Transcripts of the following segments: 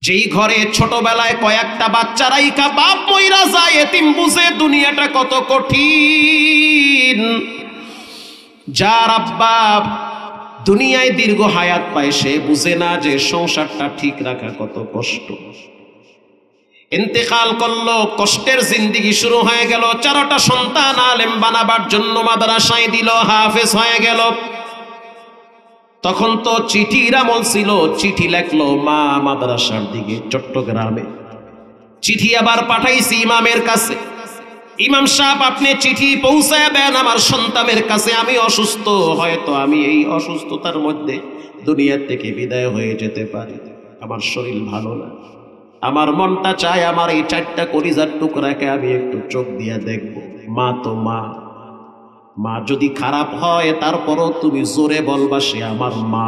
যেই ঘরে ছোটবেলায় কয়েকটা বাচ্চা রাইখা বাপ মইরা যায়, এতিম বুঝে দুনিয়াটা কত কঠিন। যার আব্বা দুনিয়ায় দীর্ঘ হায়াত পায় সে বুঝে না যে সংসারটা ঠিক রাখা কত কষ্ট। ইন্তেকাল করলো, কষ্টের জিন্দেগি শুরু হয়ে গেল। 4টা সন্তান আলেম বানাবার জন্য মাদ্রাসায় দিল, হাফেজ হয়ে গেল। তখন তো চিঠির আমল ছিল, চিঠি লেখলো মা মাদ্রাসার দিকে চট্টগ্রামে। চিঠি আবার পাঠাইছি ইমামের কাছে, ইমাম সাহেব আপনি চিঠি পৌঁছায় দেন আমার সন্তানের কাছে, আমি অসুস্থ, হয়তো আমি এই অসুস্থতার মধ্যে দুনিয়া থেকে বিদায় হয়ে যেতে পারি, আমার শরীর ভালো না, আমার মনটা চায় আমার এই 4টা কলিজার টুকরাকে আমি একটু চোখ দিয়ে দেখব। মা তো মা, মা যদি খারাপ হয় তারপরও তুমি জোরে বলবা সে আমার মা।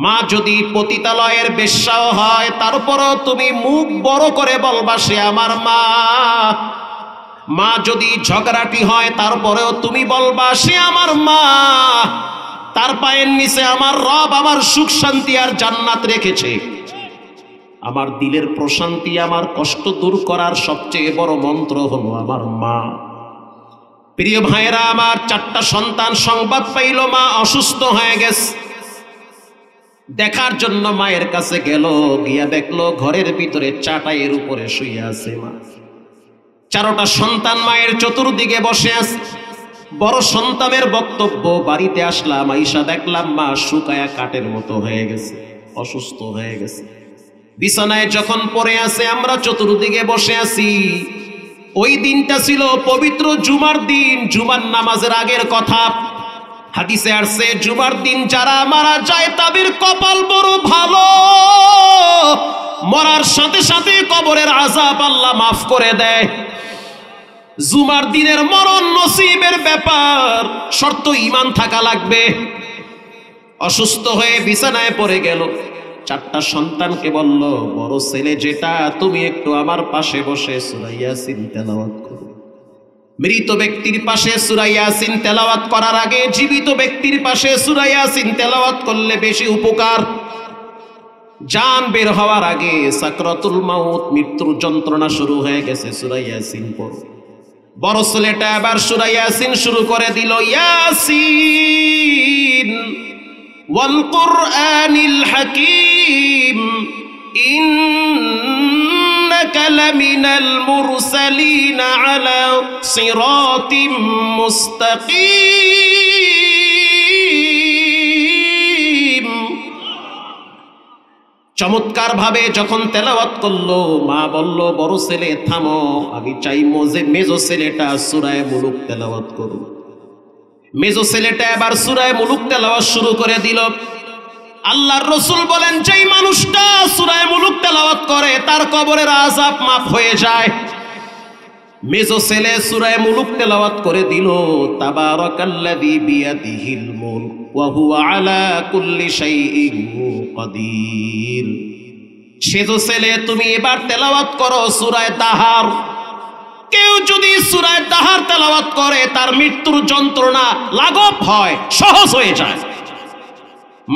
মা যদি পতিতালয়ের বেশ্যাও হয় তারপরও তুমি মুখ বড় করে বলবা সে আমার মা। মা যদি ঝগড়াটি হয় তারপরেও তুমি বলবা সে আমার মা। তার পায়ের নিচে আমার রব আমার সুখ শান্তি আর জান্নাত রেখেছে। আমার দিলের প্রশান্তি, আমার কষ্ট দূর করার সবচেয়ে বড় মন্ত্র হলো আমার মা। প্রিয় ভাইরা আমার, 4টা সন্তান সংবাদ পাইল মা অসুস্থ হয়ে গেছে। দেখার জন্য মায়ের কাছে গেল, গিয়া দেখলো ঘরের ভিতরে চাটাইয়ের উপরে শুয়ে আছে মা। 4টা সন্তান মায়ের চতুর্দিকে বসে আছে। বড় সন্তানের বক্তব্য, বাড়িতে আসলাম, আইসা দেখলাম মা শুকায়া কাঠের মতো হয়ে গেছে, অসুস্থ হয়ে গেছে। বিছানায় যখন পড়ে আছে আমরা চতুর্দিকে বসে আছি। ওই দিনটা ছিল পবিত্র জুমার দিন, জুমার নামাজের আগের কথা। হাদিসে আসছে জুমার দিন যারা মারা যায় তাদের কপাল বড় ভালো, মরার সাথে সাথে কবরের আযাব আল্লাহ মাফ করে দেয়। জুমার দিনের মরণ নসিবের ব্যাপার, শর্ত ঈমান থাকা লাগবে। অসুস্থ হয়ে বিছানায় পড়ে গেল। 4টা সন্তানকে বলল, বড় ছেলে যেটা, তুমি একটু আমার পাশে বসে সূরা ইয়াসিন তেলাওয়াত করো। মৃত ব্যক্তির পাশে সূরা ইয়াসিন তেলাওয়াত করার আগে জীবিত ব্যক্তির পাশে সূরা ইয়াসিন তেলাওয়াত করলে বেশি উপকার। জান বের হওয়ার আগে, সাকরাতুল মাউত, মৃত্যুর যন্ত্রণা শুরু হয়ে গেছে, সূরা ইয়াসিন পড়ো। বড় ছেলেটা আবার সূরা ইয়াসিন শুরু করে দিল, ইয়াসিন ওয়াল কুরআনিল হাকীম ইন্নাকা লামিনাল মুরসালিন আলা সিরাতিম মুস্তাকিম। চমৎকার ভাবে যখন তেলাওয়াত করলো, মা বলল, বড় ছেলে থামো, আমি চাই মেজো ছেলেটা সূরা মুলুক তেলাওয়াত করুক। মেজো ছেলেটা এবার সূরা মুলুক তেলাওয়াত শুরু করে দিল। আল্লাহর রাসূল বলেন, যেই মানুষটা সূরা মুলুক তেলাওয়াত করে তার কবরের আযাব মাফ হয়ে যায়। মেজো ছেলে সূরা মুলুক তেলাওয়াত করে দিল, তাবারাকাল্লাযী বিয়াদিহিল মুলক ওয়া হুয়া আলা কুল্লি শাইইন কাদির। সেজো ছেলে তুমি এবার তেলাওয়াত করো সূরা তাহার। কেউ যদি সূরা তাহার তেলাওয়াত করে তার মৃত্যুর যন্ত্রণা লাঘব হয়, সহজ হয়ে যায়।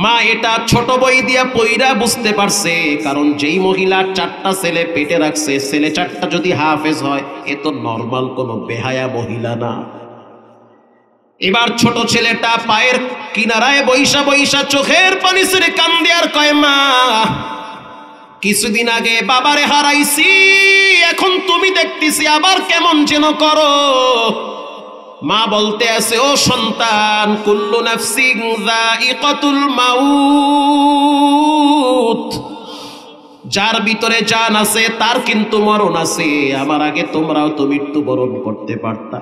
মা এটা ছোট বই দিয়া পইরা বুঝতে পারছে, কারণ যেই মহিলা 4টা ছেলে পেটে রাখছে, ছেলে 4টা যদি হাফেজ হয় এ তো নরমাল কোনো বেহায়া মহিলা না। এবার ছোট ছেলেটা পায়ের কিনারায় বৈশা বৈশা চোখের পানি ছেড়ে কান্দে আর কয়, মা কিছুদিন আগে বাবারে হারাইছি, এখন তুমি দেখতেছি আবার কেমন যেন করো। মা বলতে আছে, ও সন্তান, কুল্লু নাফসিন যায়িকাতুল মাউত, যার ভিতরে জান আছে তার কিন্তু মরণ আছে, আমার আগে তোমরাও তো মৃত্যুবরণ করতে পারতা।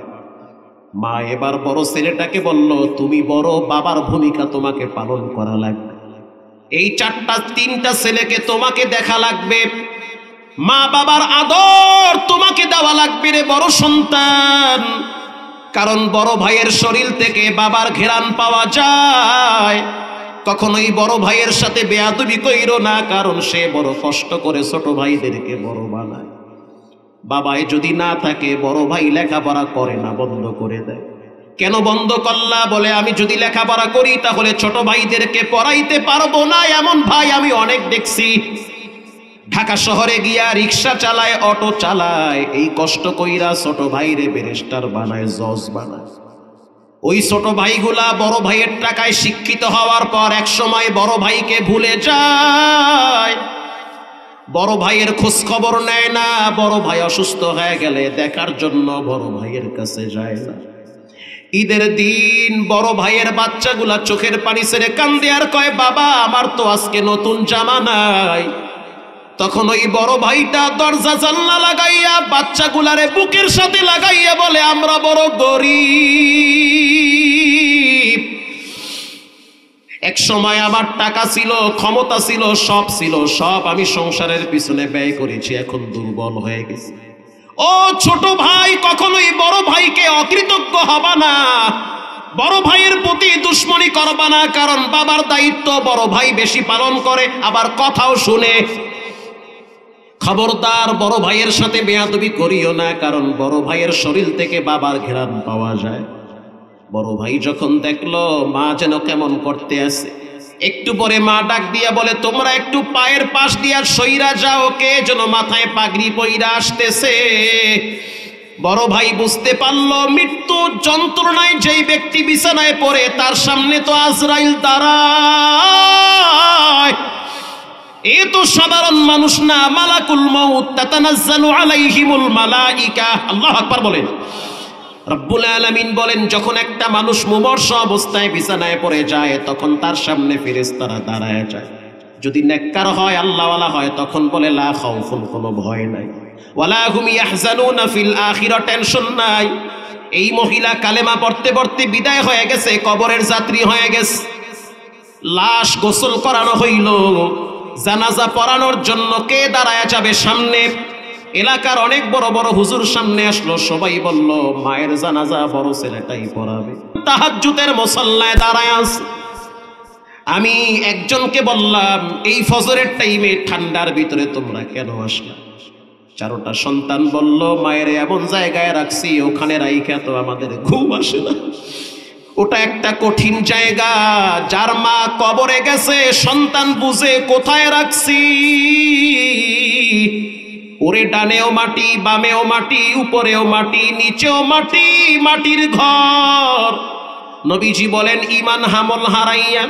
মা এবার বড় ছেলেটাকে বলল, তুমি বড়, বাবার ভূমিকা তোমাকে পালন করা লাগবে, এই 3টা ছেলেকে তোমাকে দেখা লাগবে, মা বাবার আদর তোমাকে দেওয়া লাগবে রে বড় সন্তান। কারণ বড় ভাইয়ের শরীর থেকে বাবার ঘেরান পাওয়া যায়। কখনোই বড় ভাইয়ের সাথে বেয়াদবি কইরো না, কারণ সে বড় কষ্ট করে ছোট ভাইদেরকে বড় বানায়। বাবাই যদি না থাকে বড় ভাই লেখাপড়া করে না, বন্ধ করে দেয়। কেন বন্ধ করলা? বলে, আমি যদি লেখাপড়া করি তাহলে ছোট ভাইদেরকে পড়াইতে পারবো না, এমন ভাই আমি অনেক দেখছি। ঢাকা শহরে গিয়া রিক্সা চালায়, অটো চালায়, এই কষ্ট কইরা ছোট ভাইরে ব্যারিস্টার বানায়, জজ বানায়। ওই ছোট ভাইগুলা বড় ভাইয়ের টাকায় শিক্ষিত হওয়ার পর এক সময় বড় ভাইকে ভুলে যায়, বড় ভাইয়ের খোঁজ খবর নেয় না। বড় ভাই অসুস্থ হয়ে গেলে দেখার জন্য বড় ভাইয়ের কাছে যায় না। ঈদের দিন বড় ভাইয়ের বাচ্চাগুলা চোখের পানি ছেড়ে কান্দে আর কয়, বাবা আমার তো আজকে নতুন জামা নাই। তখন ওই বড় ভাইটা দরজা জানলা লাগাইয়া বাচ্চাগুলারে বুকের সাথে লাগাইয়া বলে, আমরা বড় গরিব, এক সময় আমার টাকা ছিল, ক্ষমতা ছিল, সব ছিল, সব আমি সংসারের পিছনে ব্যয় করেছি, এখন দুর্বল হয়ে গেছি। ও ছোট ভাই, কখনোই বড় ভাইকে অকৃতজ্ঞ হবা না, বড় ভাইয়ের প্রতি দুশ্মনী করবা না, কারণ বাবার দায়িত্ব বড় ভাই বেশি পালন করে, আবার কথাও শুনে। খবরদার বড় ভাইয়ের সাথে বেয়াদবি করিও না, কারণ বড় ভাইয়ের শরীর থেকে বাবার ঘ্রাণ পাওয়া যায়। বড় ভাই যখন দেখলো মা যেন কেমন করতে আছে, একটু পরে মা ডাক দিয়া বলে, তোমরা একটু পায়ের পাশ দিয়া সইরা যাও, কে যেন মাথায় পাগড়ি পইরা আসতেছে। বড় ভাই বুঝতে পারলো মৃত্যু যন্ত্রণায় যেই ব্যক্তি বিছানায় পড়ে তার সামনে তো আজরাইল দাঁড়ায়, এ তো সাধারণ মানুষ না, মালাকুল মাউত, তাতানাজ্জালু আলাইহিমুল মালাইকা। আল্লাহু আকবার বলেন। রব্বুল আলামিন বলেন, যখন একটা মানুষ মুমূর্ষ অবস্থায় বিছানায় পড়ে যায় তখন তার সামনে ফেরেশতারা দাঁড়ায় যায়। যদি নেককার হয়, আল্লাহওয়ালা হয়, তখন বলে লা খাউফুন, কোনো ভয় নাই, ওয়ালা হুম ইয়াহজানুনা ফিল আখিরা, টেনশন নাই। এই মহিলা কালেমা পড়তে পড়তে বিদায় হয়ে গেছে, কবরের যাত্রী হয়ে গেছে। লাশ গোসল করানো হইল, জানাজা পড়ানোর জন্য কে দাঁড়ায় যাবে সামনে? এলাকার অনেক বড় বড় হুজুর সামনে আসলো, সবাই বলল মায়ের জানাজা বড় ছেলেটাই পড়াবে। তাহাজ্জুদের মুসাল্লায় দাঁড়ায় আছে। আমি একজনকে বললাম, এই ফজরের টাইমে ঠান্ডার ভিতরে তোমরা কেন আসলা? চারোটা সন্তান বলল, মায়ের এমন জায়গায় রাখছি, ওখানে রাইখা তো আমাদের ঘুম আসে না। ওটা একটা কঠিন জায়গা, যার মা কবরে গেছে সন্তান বুঝে কোথায় রাখছি। ওরে ডানেও মাটি, বামেও মাটি, উপরেও মাটি, নিচেও মাটি, মাটির ঘর। নবীজি বলেন, ঈমান আমল হারাইয়া,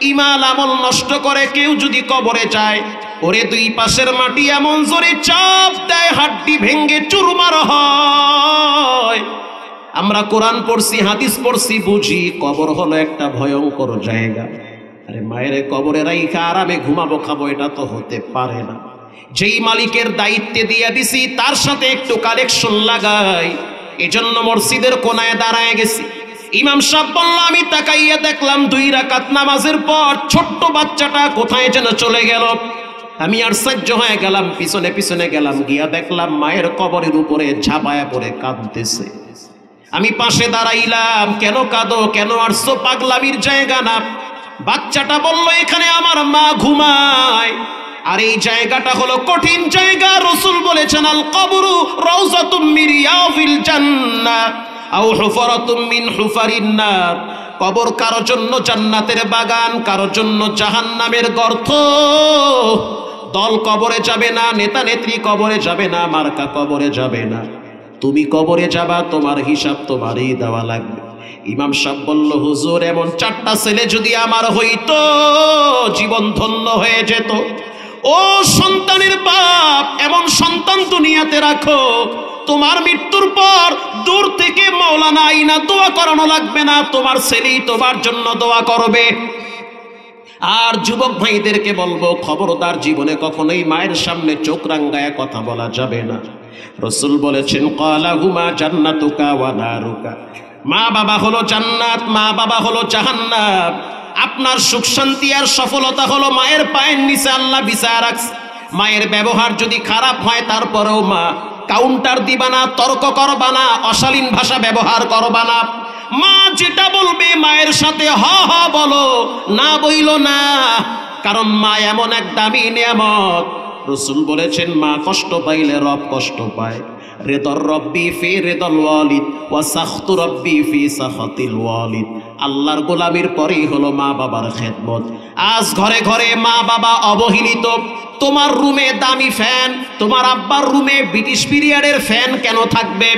ঈমান আমল নষ্ট করে কেউ যদি কবরে যায়, ওরে দুই পাশের মাটি এমন জোরে চাপ দেয় হাড্ডি ভেঙ্গে চুরমার হয়। আমরা কোরআন পড়ছি, হাদিস পড়ছি, বুঝি কবর হলো একটা ভয়ঙ্কর জায়গা। আরে মায়ের কবরে রাইখা আরামে ঘুমাবো খাবো, এটা তো হতে পারে না। যেই মালিকের দায়িত্বে দিয়ে দিছি তার সাথে একটু কালেকশন লাগাই, এজন্য মসজিদের কোনায় দাঁড়ায় গেছি। ইমাম সাহেব বলল, আমি তাকাইয়া দেখলাম 2 রাকাত নামাজের পর ছোট্ট বাচ্চাটা কোথায় যেন চলে গেল। আমি আশ্চর্য হয়ে গেলাম, পিছনে পিছনে গেলাম, গিয়া দেখলাম মায়ের কবরের উপরে ঝাঁপায়া পড়ে কাঁদতেছে। আমি পাশে দাঁড়াইলাম, কেন কাঁদো, কেন আসছো? পাগলামির জায়গা না। বাচ্চাটা বলল, এখানে আমার মা ঘুমায়, আর এই জায়গাটা হলো কঠিন জায়গা। রাসূল বলেছেন, আল কবরু রাউযাতুম মিন রিয়াযিল জান্নাহ আও হুফরাতুম মিন হুফারিন নার। কবর কারো জন্য জান্নাতের বাগান, কারো জন্য জাহান্নামের গর্ত। দল কবরে যাবে না, নেতা নেত্রী কবরে যাবে না, মার্কা কবরে যাবে না, তুমি কবরে যাবা, তোমার হিসাব তোমারই দেওয়া লাগবে। ইমাম সাহেব বলল, হুজুর এমন 4টা ছেলে যদি আমার হইতো, জীবন ধন্য হয়ে যেত। ও সন্তানের বাপ, এমন সন্তান দুনিয়াতে রাখো, তোমার মৃত্যুর পর দূর থেকে মাওলানা আইনা দোয়া করানো লাগবে না, তোমার ছেলেই তোমার জন্য দোয়া করবে। আর যুবক ভাইদেরকে বলবো, খবরদার জীবনে কখনোই মায়ের সামনে চোখ রাঙ্গায় কথা বলা যাবে না। রাসূল বলেছেন, ক্বালাহুমা জান্নাতুকা ওয়া নারুকা, মা বাবা হলো জান্নাত, মা বাবা হলো জাহান্নাম। আপনার সুখ শান্তি আর সফলতা হলো মায়ের পায়ের নিচে আল্লাহ বিছায়া রাখছে। মায়ের ব্যবহার যদি খারাপ হয়, তারপরেও মা কাউন্টার দিবা না, তর্ক করবা না, অশালীন ভাষা ব্যবহার করবা না। মা যেটা বলবে মায়ের সাথে হ হ বলো, না বইলো না, কারণ মা এমন এক দামি নিয়ামত। রাসূল বলেছেন, মা কষ্ট পাইলে রব কষ্ট পায়। রিদর রব্বি ফি রিদল ওয়ালিদ ওয়া সাখতু রব্বি ফি সাখাতিল ওয়ালিদ। আল্লাহর গোলামির পরেই হলো মা বাবার খেদমত। আজ ঘরে ঘরে মা বাবা অবহেলিত, তোমার রুমে দামি ফ্যান, তোমার আব্বার রুমে ব্রিটিশ পিরিয়ডের ফ্যান কেন থাকবে?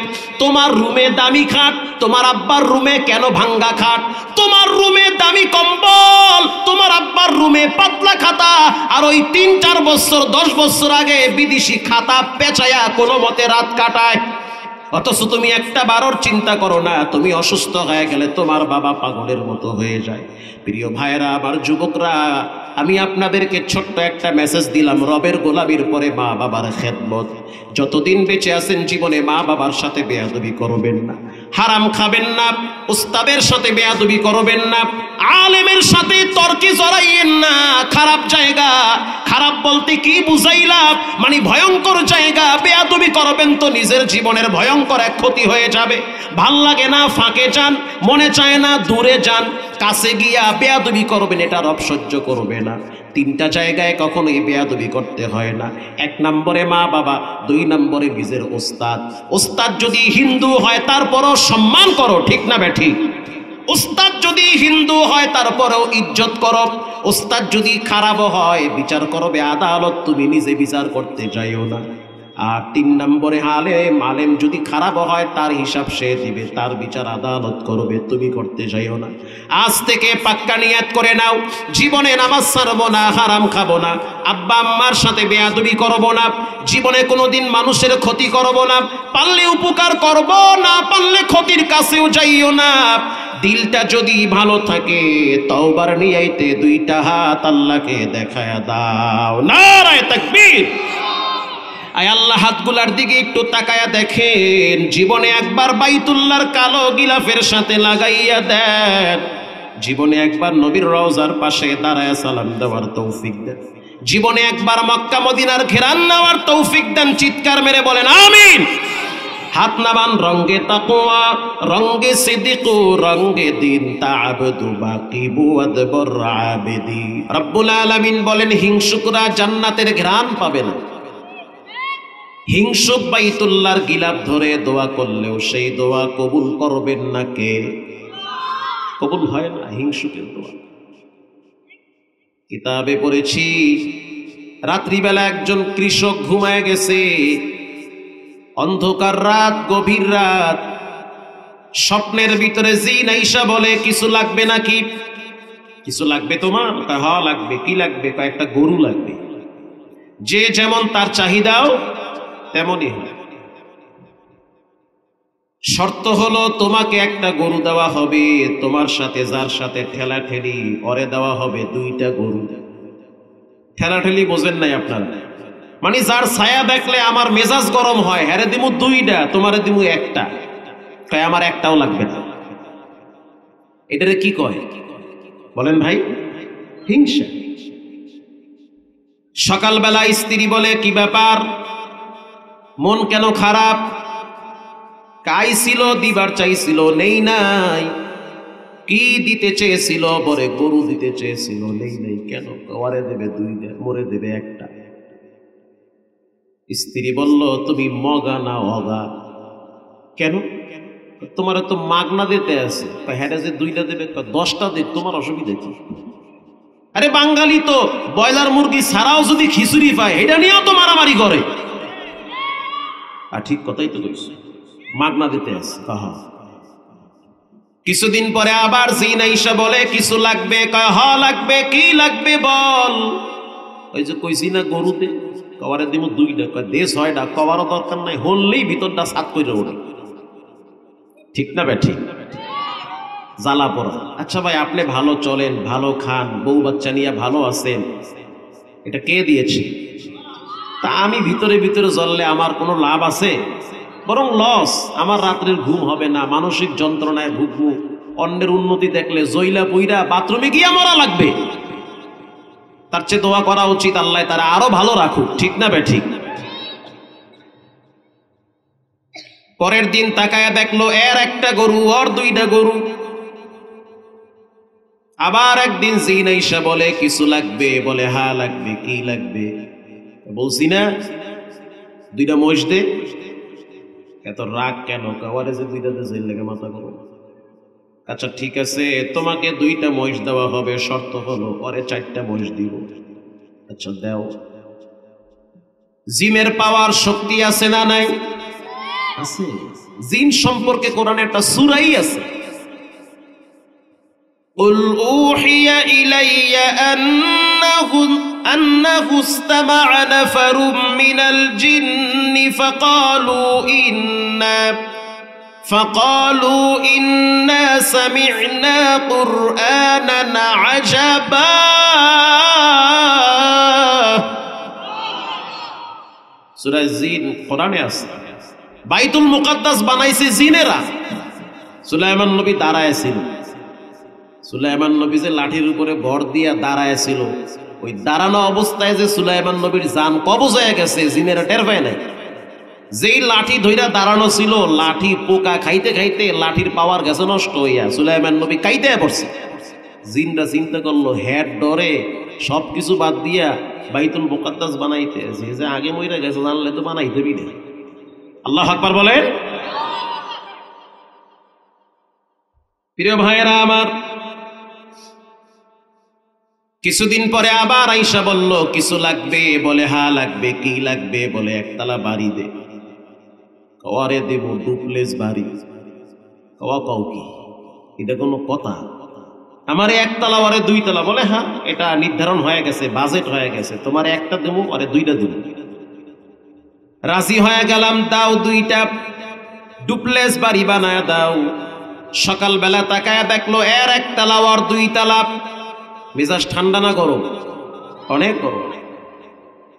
তোমার রুমে দামি খাট, তোমার আব্বার রুমে কেন ভাঙ্গা খাট? তোমার রুমে দামি কম্বল, তোমার আব্বার রুমে পাতলা খাতা, আর ওই 3-4 বছর 10 বছর আগে বিদেশি খাতা পেঁচায়া কোনো মতে রাত কাটায়। অথচ তুমি একটা বারোর চিন্তা করো না, তুমি অসুস্থ হয়ে গেলে তোমার বাবা পাগলের মতো হয়ে যায়। প্রিয় ভাইরা, আমার যুবকরা, আমি আপনাদেরকে ছোট্ট একটা মেসেজ দিলাম, রবের গোলামির পরে মা বাবার খেদমত। যতদিন বেঁচে আছেন জীবনে মা বাবার সাথে বেয়াদবি করবেন না, হারাম খাবেন না, উস্তাদের সাথে বেয়াদবি করবেন না, আলেমের সাথে তর্কে জড়াইয়েন না। খারাপ জায়গা, খারাপ বলতে কি বুঝাইলাম, মানে ভয়ঙ্কর জায়গা। বেয়াদবি করবেন তো নিজের জীবনের ভয়ঙ্কর এক ক্ষতি হয়ে যাবে। ভাল লাগে না ফাঁকে যান, মনে চায় না দূরে যান, কাছে গিয়া বেয়াদবি করবেন, এটা রব সহ্য করবে না। 3টা জায়গায় কখনোই বেয়াদবি করতে হয় না। 1 নম্বরে মা বাবা, 2 নম্বরে নিজের ওস্তাদ। ওস্তাদ যদি হিন্দু হয় তারপরও সম্মান করো, ঠিক না বেঠিক? ওস্তাদ যদি হিন্দু হয় তারপরেও ইজ্জত করো। ওস্তাদ যদি খারাপ হয় বিচার করবে আদালত, তুমি নিজে বিচার করতে যাইও না। আর 3 নম্বরে আলেম যদি খারাপ হয় তার হিসাব সে দিবে, তার বিচার আদালত করবে, তুমি করতে যাইও না। আজ থেকে পাক্কা নিয়ত করে নাও, জীবনে নামাজ ছাড়বো না, হারাম খাবো না, আব্বা আম্মার সাথে বেয়াদবি করবো না, জীবনে কোনোদিন মানুষের ক্ষতি করবো না, পারলে উপকার করবো না, পারলে ক্ষতির কাছেও যাইও না। দিলটা যদি ভালো থাকে তওবার নিয়াইতে 2টা হাত আল্লাহকে দেখায়া দাও। নারায়ে তাকবীর। আয় আল্লাহ, হাতগুলার দিকে একটু তাকায়া দেখেন, জীবনে একবার বাইতুল্লাহর কালো গিলাফের সাথে লাগাইয়া দেন, জীবনে একবার নবীর রওজার পাশে দাঁড়ায় সালাম দেওয়ার তৌফিক দেন, জীবনে একবার মক্কা মদিনার ঘেরান নেওয়ার তৌফিক দেন। চিৎকার মেরে বলেন আমিন। হাত নামান। রঙ্গে তাকওয়া, রঙ্গে সিদ্দিক, রঙ্গে দিন, তা'বুদু বাকিবু আদবর আবেদি। রব্বুল আলামিন বলেন, হিংসুকরা জান্নাতের ঘ্রাণ পাবে না। হিংসুক বাইতুল্লাহর গিলাফ ধরে দোয়া করলেও সেই দোয়া কবুল করবেন না কে? কবুল হয় না হিংসুকের দোয়া। কিতাবে পড়েছি, রাত্রিবেলা একজন কৃষক ঘুমায় গেছে, অন্ধকার রাত, গভীর রাত, স্বপ্নের ভিতরে জিন আইসা বলে, কিছু লাগবে নাকি? কিছু লাগবে তোমার? হ্যাঁ লাগবে। কি লাগবে? একটা গরু লাগবে। যে যেমন তার চাহিদাও তেমনই হয়। শর্ত হলো তোমাকে একটা গরু দেওয়া হবে, তোমার সাথে যার সাথে ঠেলাঠেলি করে দেওয়া হবে 2টা গরু। ঠেলাঠেলি বোঝেন নাই আপনারা? মানে যার ছায়া দেখলে আমার মেজাজ গরম হয়, হ্যারে দিমু 2টা, তোমারে দিমু 1টা, তাই আমার একটাও লাগবে না। এটারে কি কয় বলেন ভাই? হিংসা। সকালবেলা স্ত্রী বলে, কি ব্যাপার, মন কেন খারাপ? কাইছিল, দিবার চাইছিল, নেই নাই। কি দিতে চেয়েছিল? বলে গরু দিতে চেয়েছিল, নেই নাই। কেন? ওরে দেবে 2টা, মরে দেবে 1টা। স্ত্রী বলল, তুমি মগা না অগা? কেন? তোমার তো মাগনা দিতে আছে। হ্যাঁ যে 2টা দেবে, 10টা দেখ, তোমার অসুবিধা কি? আরে বাঙালি তো ব্রয়লার মুরগি ছাড়াও যদি খিচুড়ি পায় এটা নিয়েও তো মারামারি করে। আর ঠিক কথাই তো কইছে, মাগনা দিতে আছে। কিছুদিন পরে আবার জিন আইসা বলে, কিছু লাগবে? কয় হ লাগবে। কি লাগবে বল? ওই যে কইছি না গরুতে, কবারে দিব 2টা। কয় দে 6টা। কবারও দরকার নাই, হললেই ভিতরটা সাত করে ওঠে। ঠিক না বেঠি? জ্বালা পড়া। আচ্ছা ভাই, আপনি ভালো চলেন, ভালো খান, বউ বাচ্চা নিয়ে ভালো আছেন, এটা কে দিয়েছে? তা আমি ভিতরে ভিতরে জ্বললে আমার কোনো লাভ আছে? বরং লস। আমার রাত্রের ঘুম হবে না, মানসিক যন্ত্রণায় ভুগবো, অন্যের উন্নতি দেখলে জইলা বইরা বাথরুমে গিয়া মরা লাগবে। তার চেয়ে দোয়া করা উচিত আল্লাহ তারা আরো ভালো রাখুক। ঠিক না বেঠিক? পরের দিন তাকায়া দেখলো, এর 1টা গরু, ওর 2টা গরু। আবার একদিন জিন আইসা বলে, কিছু লাগবে? বলে হ্যাঁ লাগবে। কি লাগবে? বলছি না 2টা মহিষ দে। এত রাগ কেন? কাওয়ারে যে 2টা দে, জেল লেগে মাথা করো। আচ্ছা ঠিক আছে, তোমাকে 2টা মহিষ দেওয়া হবে, শর্ত হলো ওরে 4টা মহিষ দিব। আচ্ছা দাও। জিনের পাওয়ার শক্তি আছে না নাই? আছে। জিন সম্পর্কে কোরআনে একটা সূরাই আছে। কুল উহিয়া ইলাইয়া আন্নাহু ইসতামা'a নাফারুম মিনাল জিন্নি ফাকালু ইন্না সামি'না কুরআনান আজাবা। সূরা জিন কোরআনে আছে। বাইতুল মুকাদ্দাস বানাইছে জিনেরা। সুলাইমান নবী দাঁড়ায় ছিল। সুলাইমান নবী যে লাঠির উপরে ভর দিয়া দাঁড়ায় ছিল, ওই দাঁড়ানো অবস্থায় যে সুলাইমান নবীর জান কবজ হয়ে গেছে, জিনেরা টের পায় নাই। যেই লাঠি ধইরা দাঁড়ানো ছিল, লাঠি পোকা খাইতে খাইতে লাঠির পাওয়ার গেছে নষ্ট হইয়া, সুলাইমান নবী কাইতে পড়ছে। জিনরা চিন্তা করলো, হেড ডরে সবকিছু বাদ দিয়া বাইতুল মুকাদ্দাস বানাইতে, যে আগে মইরা গেছে জানলে তো বানাইতে বিদে। আল্লাহু আকবার বলেন। প্রিয় ভাইয়েরা আমার, কিছুদিন পরে আবার আইসা বলল কিছু লাগবে, বলে হ্যাঁ লাগবে। কি লাগবে? বলে একতলা বাড়ি দে। কওয়ারে দেব ডুপ্লেস বাড়ি। কওয়া কও কি? এটা কোনো কথা? আমার একতলা ওরে দুইতলা। বলে হ্যাঁ, এটা নির্ধারণ হয়ে গেছে, বাজেট হয়ে গেছে, তোমার একটা দেবো ওরে দুইটা দেবো। রাজি হয়ে গেলাম, দাও দুইটা ডুপ্লেস বাড়ি বানায় দাও। সকালবেলা তাকায় দেখলো এর একতলা আর দুইতলা। মেজাজ ঠান্ডা না গরম? অনেক গরম।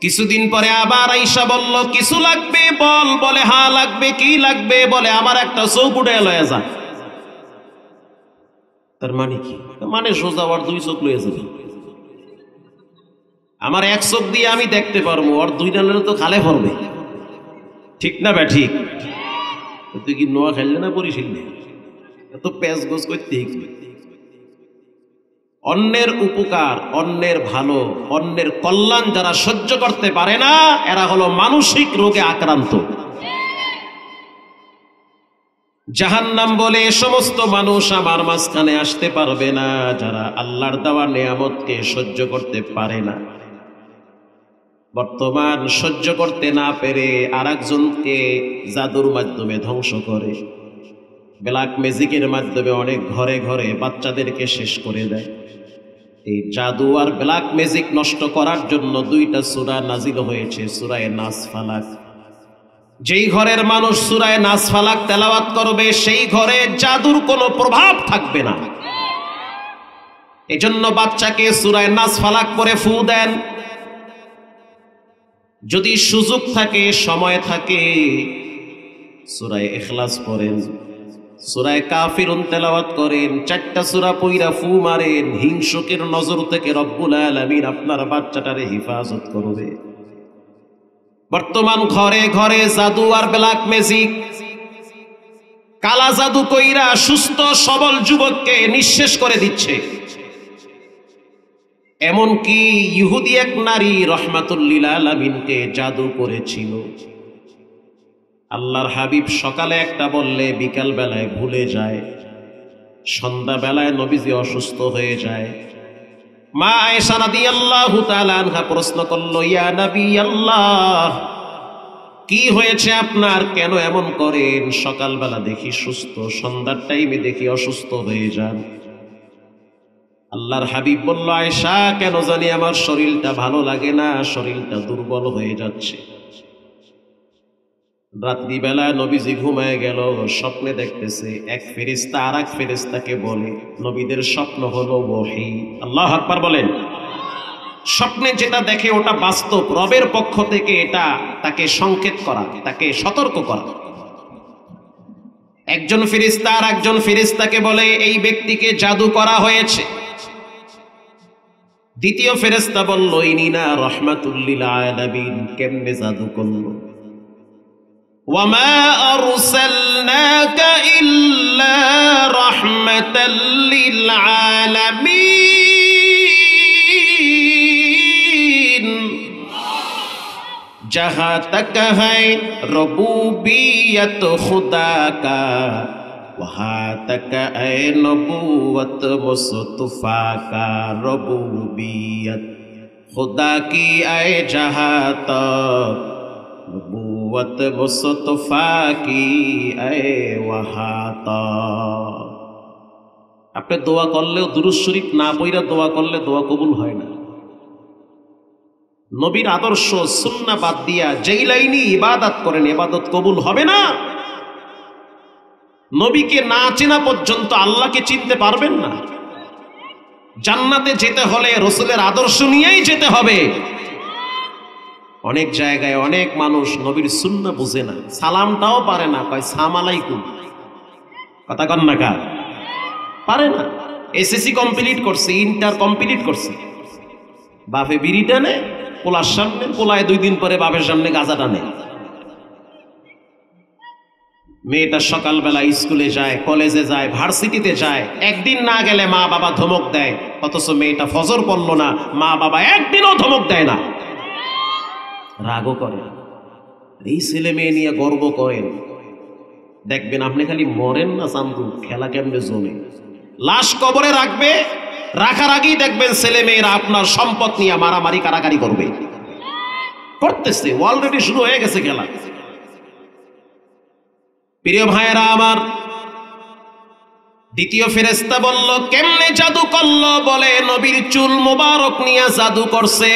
কিছুদিন পরে আবার আইসা বলল কিছু লাগবে বল। বলে হ্যাঁ লাগবে। কি লাগবে? বলে আমার একটা চৌকুটে লয়ে যা। তার মানে কি? মানে সোজা আর দুই চোখ লয়ে যাবি। আমার এক চোখ দিয়ে আমি দেখতে পারবো, আর দুই ডালের তো খালে পড়বে। ঠিক না বে ঠিক? তুই কি নোয়া খেললে না পরিশীল নেই? এত প্যাঁচ গোজ করতে। অন্যের উপকার, অন্যের ভালো, অন্যের কল্যাণ যারা সহ্য করতে পারে না, এরা হলো মানসিক রোগে আক্রান্ত। জাহান্নাম বলে এ সমস্ত মানুষ আমার মাঝখানে আসতে পারবে না, যারা আল্লাহর দেওয়া নেয়ামতকে সহ্য করতে পারে না। বর্তমান সহ্য করতে না পেরে আরেকজনকে জাদুর মাধ্যমে ধ্বংস করে, ব্ল্যাক ম্যাজিকের মাধ্যমে অনেক ঘরে ঘরে বাচ্চাদেরকে শেষ করে দেয়। এই জাদু আর ব্ল্যাক ম্যাজিক নষ্ট করার জন্য দুইটা সূরা নাজিল হয়েছে, সূরা নাস ফালাক। যেই ঘরের মানুষ সূরা নাস ফালাক তেলাওয়াত করবে, সেই ঘরে জাদুর কোনো প্রভাব থাকবে না। এজন্য বাচ্চাকে সূরা নাস ফালাক পড়ে ফু দেন। যদি সুযোগ থাকে, সময় থাকে, সূরা ইখলাস পড়েন, সূরা কাফিরুন তেলাওয়াত করেন। 4টা সূরা পইরা ফু মারেন, হিংসুকের নজর থেকে রব্বুল আলামিন আপনার বাচ্চাটারে হেফাজত করবে। বর্তমান ঘরে ঘরে জাদু আর ব্ল্যাক ম্যাজিক, কালা জাদু কইরা সুস্থ সবল যুবককে নিঃশেষ করে দিচ্ছে। এমনকি ইহুদি এক নারী রহমাতুল লিল আলামিনকে জাদু করেছিল। আল্লাহর হাবিব সকালে একটা বললে বিকাল বেলায় ভুলে যায়, সন্ধ্যা বেলায় নবীজি অসুস্থ হয়ে যায়। মা আয়েশা রাদিয়াল্লাহু তাআলা আনহা প্রশ্ন করল, ইয়া নবী আল্লাহ, কি হয়েছে আপনার? কেন এমন করেন? সকালবেলা দেখি সুস্থ, সন্ধ্যার টাইমে দেখি অসুস্থ হয়ে যান। আল্লাহর হাবিব বলল, আয়েশা, কেন জানি আমার শরীরটা ভালো লাগে না, শরীরটা দুর্বল হয়ে যাচ্ছে। রাত্রিবেলা নবীজি ঘুমায় গেল, স্বপ্নে দেখতেছে এক ফেরেশতা আর এক ফেরেশতাকে বলে, নবীদের স্বপ্ন হলো ওহী। আল্লাহু আকবার বলেন। স্বপ্নে যেটা দেখে ওটা বাস্তব, রবের পক্ষ থেকে এটা তাকে সংকেত করা, তাকে সতর্ক করা। একজন ফেরেশতা আর একজন ফেরেশতাকে বলে, এই ব্যক্তিকে জাদু করা হয়েছে। দ্বিতীয় ফেরেশতা বলল, ইনি না রাহমাতুল লিল আলামিন, কেমনে জাদু করলো? وما أرسلناك إلا رحمة للعالمين जहाँ तक है रबूबियत खुदा का वहाँ तक है नबूवत मुस्तफा का रबूबियत खुदा की है जहाँ तक নবুয়ত মুস্তাফা কি এ ওয়াহাতা। আপনি দোয়া করলেও দুরূদ শরীফ না পড়া দোয়া করলে দোয়া কবুল হয় না। নবীর আদর্শ সুন্নাহ বাদ দিয়া যেই লাইনে ইবাদত করেন ইবাদত কবুল হবে না। নবীকে না চেনা পর্যন্ত আল্লাহকে চিনতে পারবেন না। জান্নাতে যেতে হলে রাসূলের আদর্শ নিয়েই যেতে হবে। অনেক জায়গায় অনেক মানুষ নবীর সুন্নাহ বুঝে না, সালামটাও পারে না, কয় সালাম আলাইকুম। কথা কন না কা পারে না। এসএসসি কমপ্লিট করছে, ইন্টার কমপ্লিট করছে, বাপে বিড়ি টানে পোলার সামনে, পোলায় 2 দিন পরে বাপের সামনে গাঁজা টানে। মেয়েটা সকালবেলা স্কুলে যায়, কলেজে যায়, ভার্সিটিতে যায়, একদিন না গেলে মা বাবা ধমক দেয়, অথচ মেয়েটা ফজর পড়লো না, মা বাবা একদিনও ধমক দেয় না, রাগও করে। এই ছেলে মেয়ে নিয়ে গর্ব করেন, দেখবেন আপনি খালি মরেন না চান্দু, খেলা কেমনে জমে। লাশ কবরে রাখবে, রাখার আগেই দেখবেন ছেলে মেয়েরা আপনার সম্পদ নিয়ে মারামারি কারাকারি করবে, করতেছে, অলরেডি শুরু হয়ে গেছে খেলা। প্রিয় ভাইয়েরা আমার, দ্বিতীয় ফেরেশতা বলল কেমনে জাদু করলো, বলে নবীর চুল মোবারক নিয়ে জাদু করছে।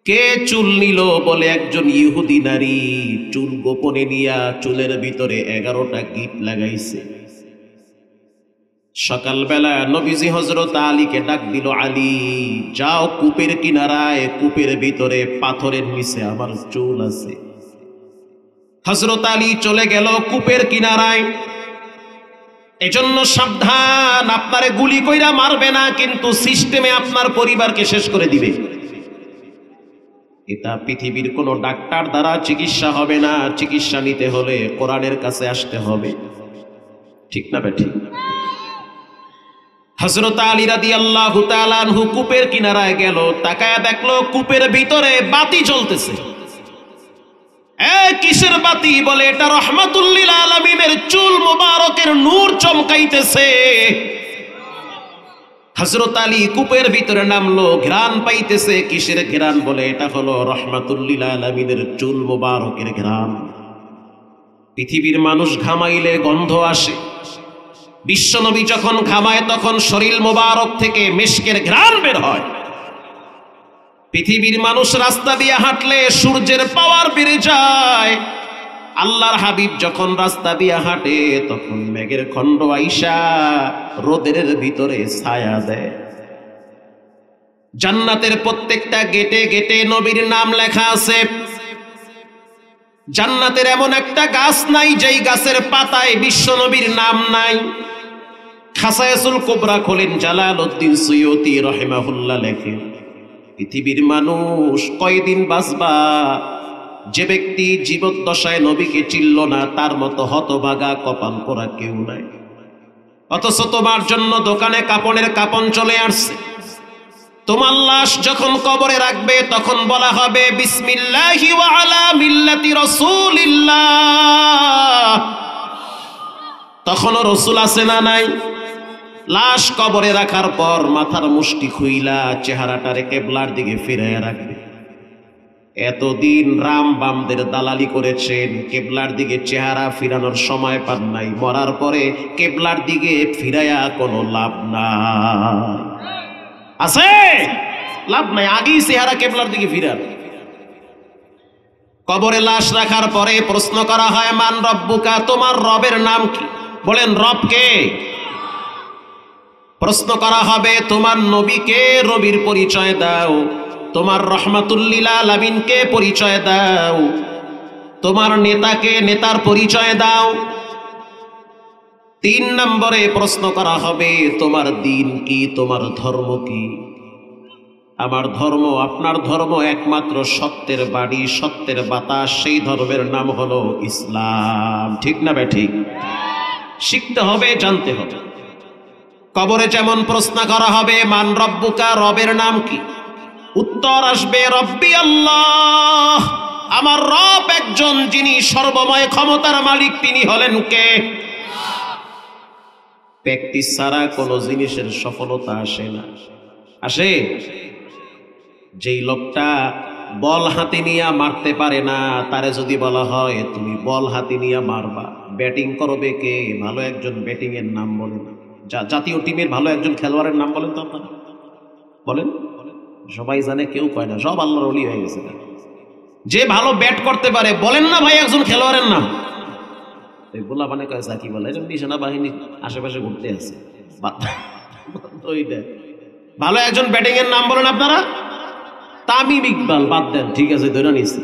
কে চুল নিল, বলে একজন ইহুদি নারী চুল গোপনে নিয়া চুলের ভিতরে 11টা গিট লাগাইছে। সকালবেলা নবীজি হযরত আলীকে ডাক দিল, আলী যাও কূপের কিনারায়, কূপের ভিতরে পাথরের নিচে আমার চুল আছে। হযরত আলী চলে গেল কূপের কিনারায়। এজন্য সাবধান, আপনারে গুলি কইরা মারবে না, কিন্তু সিস্টেমে আপনার পরিবারকে শেষ করে দিবে। এটা পৃথিবীর কোন ডাক্তার দ্বারা চিকিৎসা হবে না। চিকিৎসা নিতে হলে কোরআনের কাছে আসতে হবে, ঠিক না বেঠিক? হযরত আলী রাদিয়াল্লাহু তাআলা আনহু কূপের কিনারায় গেল, তাকায়া দেখলো কূপের ভিতরে বাতি জ্বলতেছে। কিসের বাতি, বলে এটা রাহমাতুল লিল আলামিনের চুল মোবারকের নূর চমকাইতেছে। হযরত আলী কূপের ভিতরে নামলো, ঘ্রাণ পাইতেছে। কিসের ঘ্রাণ, বলে এটা হলো রাহমাতুল লিল আলামিনের চুল মোবারকের ঘ্রাণ। পৃথিবীর মানুষ ঘামাইলে গন্ধ আসে, বিশ্বনবী যখন ঘামায় তখন শরীর মোবারক থেকে মিশকের ঘ্রাণ বের হয়। পৃথিবীর মানুষ রাস্তা দিয়ে হাঁটলে সূর্যের পাওয়ার বেড়ে যায়। আল্লাহর হাবিব যখন রাস্তা দিয়ে হাঁটে তখন মেঘের খণ্ড আইসা রোদের ভিতরে ছায়া দেয়। জান্নাতের প্রত্যেকটা গেটে গেটে নবীর নাম লেখা আছে। জান্নাতের এমন একটা গাছ নাই যেই গাছের পাতায় বিশ্ব নবীর নাম নাই। খাসায়াসুল কুবরা খোলেন জালালউদ্দিন সুয়ুতি রাহিমাহুল্লাহ লেখেন, পৃথিবীর মানুষ কয়দিন বাঁচবা, যে ব্যক্তি জীবদ্দশায় নবীকে চিনল না তার মতো হতভাগা কপাল পোড়া কেউ নাই। অথচ তোমার জন্য দোকানে কাপড়ের কাপন চলে আসছে। তোমার লাশ যখন কবরে রাখবে তখন বলা হবে বিসমিল্লাহি ওয়া আলা মিল্লাতি রাসূলিল্লাহ। তখনও রসুল আছে না নাই? লাশ কবরে রাখার পর মাথার মুষ্টি খুইলা চেহারাটারে কেবলার দিকে ফিরাইয়া রাখবে। এতদিন রাম বামদের দালালি করেছেন, কেবলার দিকে চেহারা ফিরানোর সময় পান নাই। মরার পরে কেবলার দিকে ফিরাইয়া কোনো লাভ নাই, আছে লাভ নাই, আগেই চেহারা কেবলার দিকে ফিরান। কবরে লাশ রাখার পরে প্রশ্ন করা হয় মান রব্বুকা, তোমার রবের নাম কি? বলেন রব কে? প্রশ্ন করা হবে তোমার নবীকে, নবীর পরিচয় দাও। তোমার রহমাতুল লিল আলামিনকে পরিচয় দাও। তোমার নেতাকে, নেতার পরিচয় দাও। 3 নম্বরে প্রশ্ন করা হবে তোমার দিন কি, তোমার ধর্ম কি? আমার ধর্ম, আপনার ধর্ম একমাত্র সত্যের বাড়ি, সত্যের বাতাস, সেই ধর্মের নাম হলো ইসলাম, ঠিক না বেঠিক? শিখতে হবে, জানতে হবে। কবরে যেমন প্রশ্ন করা হবে মান রব্বুকা, রবের নাম কি? উত্তর আসবে রব্বি আল্লাহ, আমার রব একজন, যিনি সর্বময় ক্ষমতার মালিক, তিনি হলেন কে? প্র্যাকটিস ছাড়া কোনো জিনিসের সফলতা আসে না। আসে? যেই লোকটা বল হাতে নিয়ে মারতে পারে না, তারে যদি বলা হয় তুমি বল হাতে নিয়ে মারবা, ব্যাটিং করবে কে? ভালো একজন ব্যাটিং এর নাম বলেন, জাতীয় টিমের ভালো একজন খেলোয়াড়ের নাম বলেন তো আপনারা, বলেন। সবাই জানে, কেউ কয় না, সব আল্লাহর ওলি হয়ে গেছে। যে ভালো ব্যাট করতে পারে বলেন না ভাই একজন খেলোয়াড়ের নাম। বলা মানে কয় কি বলে, সেনাবাহিনী আশেপাশে ঘুরতে আছে। ভালো একজন ব্যাটিং এর নাম বলেন আপনারা। তামিম ইকবাল বাদ দেন, ঠিক আছে ধরে নিচ্ছি।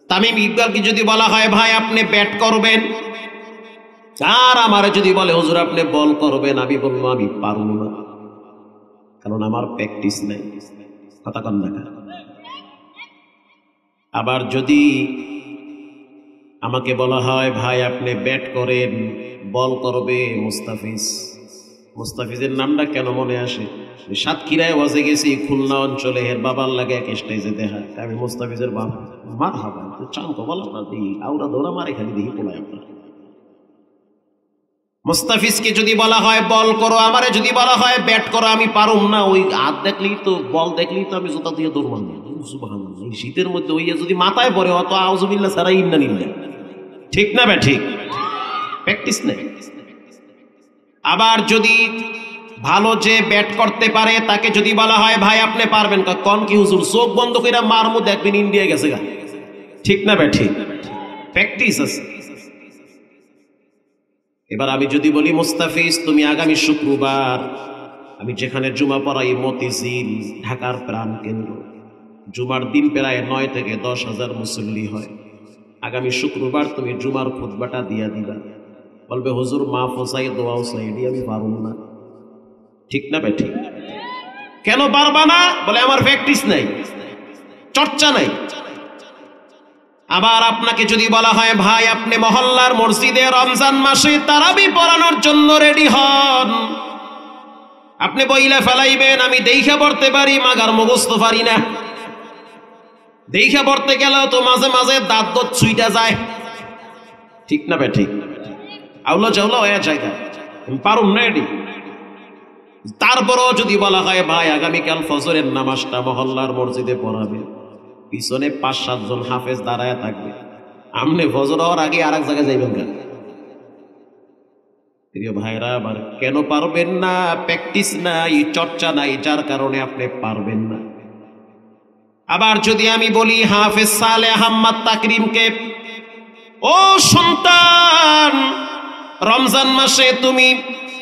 তামিম ইকবালকে যদি বলা হয় ভাই আপনি ব্যাট করবেন, আর আমারে যদি বলে হুজুর আপনি বল করবেন, আমি বলবো আমি পারবো না, কারণ আমার প্র্যাকটিস নাই। কথা কন না। আবার যদি আমাকে বলা হয় ভাই আপনি ব্যাট করেন, বল করবে মুস্তাফিজ, মুস্তাফিজের নামটা কেন মনে আসে? সাতক্ষীরায় ওয়াজে গেছি, খুলনা অঞ্চলে, এর বাবার লাগে এক স্টেজে দেখা, আমি মুস্তাফিজের বাবা, মার হাবা চান তো বল আপনার দিই আউরা দৌড়া মারে খালি দেখি পোলায় আপনার। মুস্তাফিজকে যদি বলা হয় বল করো, আমারে যদি বলা হয় ব্যাট করো, আমি পারুম না, ওই হাত দেখলেই তো, বল দেখলেই তো আমি জুতা দিয়ে দৌড় মারব। সুবহানাল্লাহ, এই শীতের মধ্যে ওই যদি মাথায় পড়ে অত আউযুবিল্লাহ ছাড়া ইন্না নিল্লাহ, ঠিক না ভাই? ঠিক, প্র্যাকটিস নেই। আবার যদি ভালো যে ব্যাট করতে পারে তাকে যদি বলা হয় ভাই আপনি পারবেন, কোন কি হুজুর চোখ বন্ধ করে মারমু দেখবেন ইন্ডিয়া গেছে গা, ঠিক না ভাই? ঠিক, প্র্যাকটিস আছে। এবার আমি যদি বলি মুস্তাফিজ তুমি আগামী শুক্রবার, আমি যেখানে জুমা পড়াই মতিঝিল, ঢাকার প্রাণ কেন্দ্র, জুমার দিন প্রায় 9 থেকে 10,000 মুসল্লি হয়, আগামী শুক্রবার তুমি জুমার খুতবাটা দিয়া দিবা। বলবে হুজুর মাফ চাই, দোয়াও চাই, আমি পারব না, ঠিক না ভাই? ঠিক। কেন পারবা না? বলে আমার প্র্যাকটিস নাই, চর্চা নাই। আবার আপনাকে যদি বলা হয় ভাই আপনি মহল্লার মসজিদে রমজান মাসে তারাবি পড়ানোর জন্য রেডি হন, আপনি বইলা ফেলাইবেন আমি দেইখা পড়তে পারি, মাগার মুখস্থ পারি না। দেইখা পড়তে গেলেও তো মাঝে মাঝে দাঁত দত ছুইটা যায়, ঠিক না ভাই? ঠিক। আউলা চাউলা হয়ে জায়গা পারুম না এডি। তারপরও যদি বলা হয় ভাই আগামীকাল ফজরের নামাজটা মহল্লার মসজিদে পড়াবে, পিছনে 5-7 জন হাফেজ দাঁড়ায় থাকবে, আমনে ফজর হওয়ার আগে আর এক জায়গায় যাইবেন কেন? প্রিয় ভাইরা, আবার কেন পারবেন না? প্র্যাকটিস নাই, চর্চা নাই, যার কারণে আপনি পারবেন না। আবার যদি আমি বলি হাফেজ সালেহ আহমদ তাকরিমকে, ও সন্তান রমজান মাসে তুমি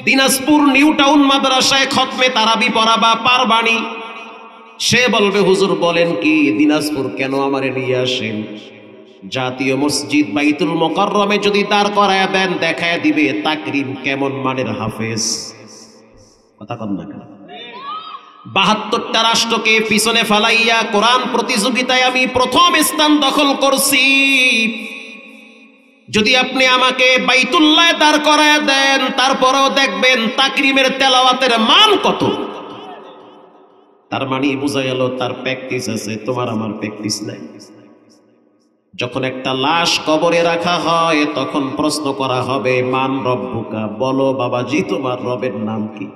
দিনাজপুর নিউ টাউন মাদ্রাসায় খতমে তারাবি পড়াবা, পারবানি? সে বলবে হুজুর বলেন কি, দিনাজপুর কেন আমারে নিয়ে আসেন? জাতীয় মসজিদ বাইতুল মুকাররমে যদি দাঁড় করায় দেন, দেখায় দিবে তাকরিম কেমন মানের হাফেজ। কথা কন না কেন? 72টা রাষ্ট্রকে পিছনে ফেলাইয়া কোরআন প্রতিযোগিতায় আমি প্রথম স্থান দখল করছি। যদি আপনি আমাকে বাইতুল্লাহ দাঁড় করায় দেন, তারপরেও দেখবেন তাকরিমের তেলাওয়াতের মান কত। তার মানে বোঝা গেল তার প্র্যাকটিস আছে, তোমার আমার প্র্যাকটিস নাই। যখন একটা লাশ কবরে রাখা হয় তখন প্রশ্ন করা হবে মান রব্বুকা, বলো বাবাজি তোমার রবের নাম কি?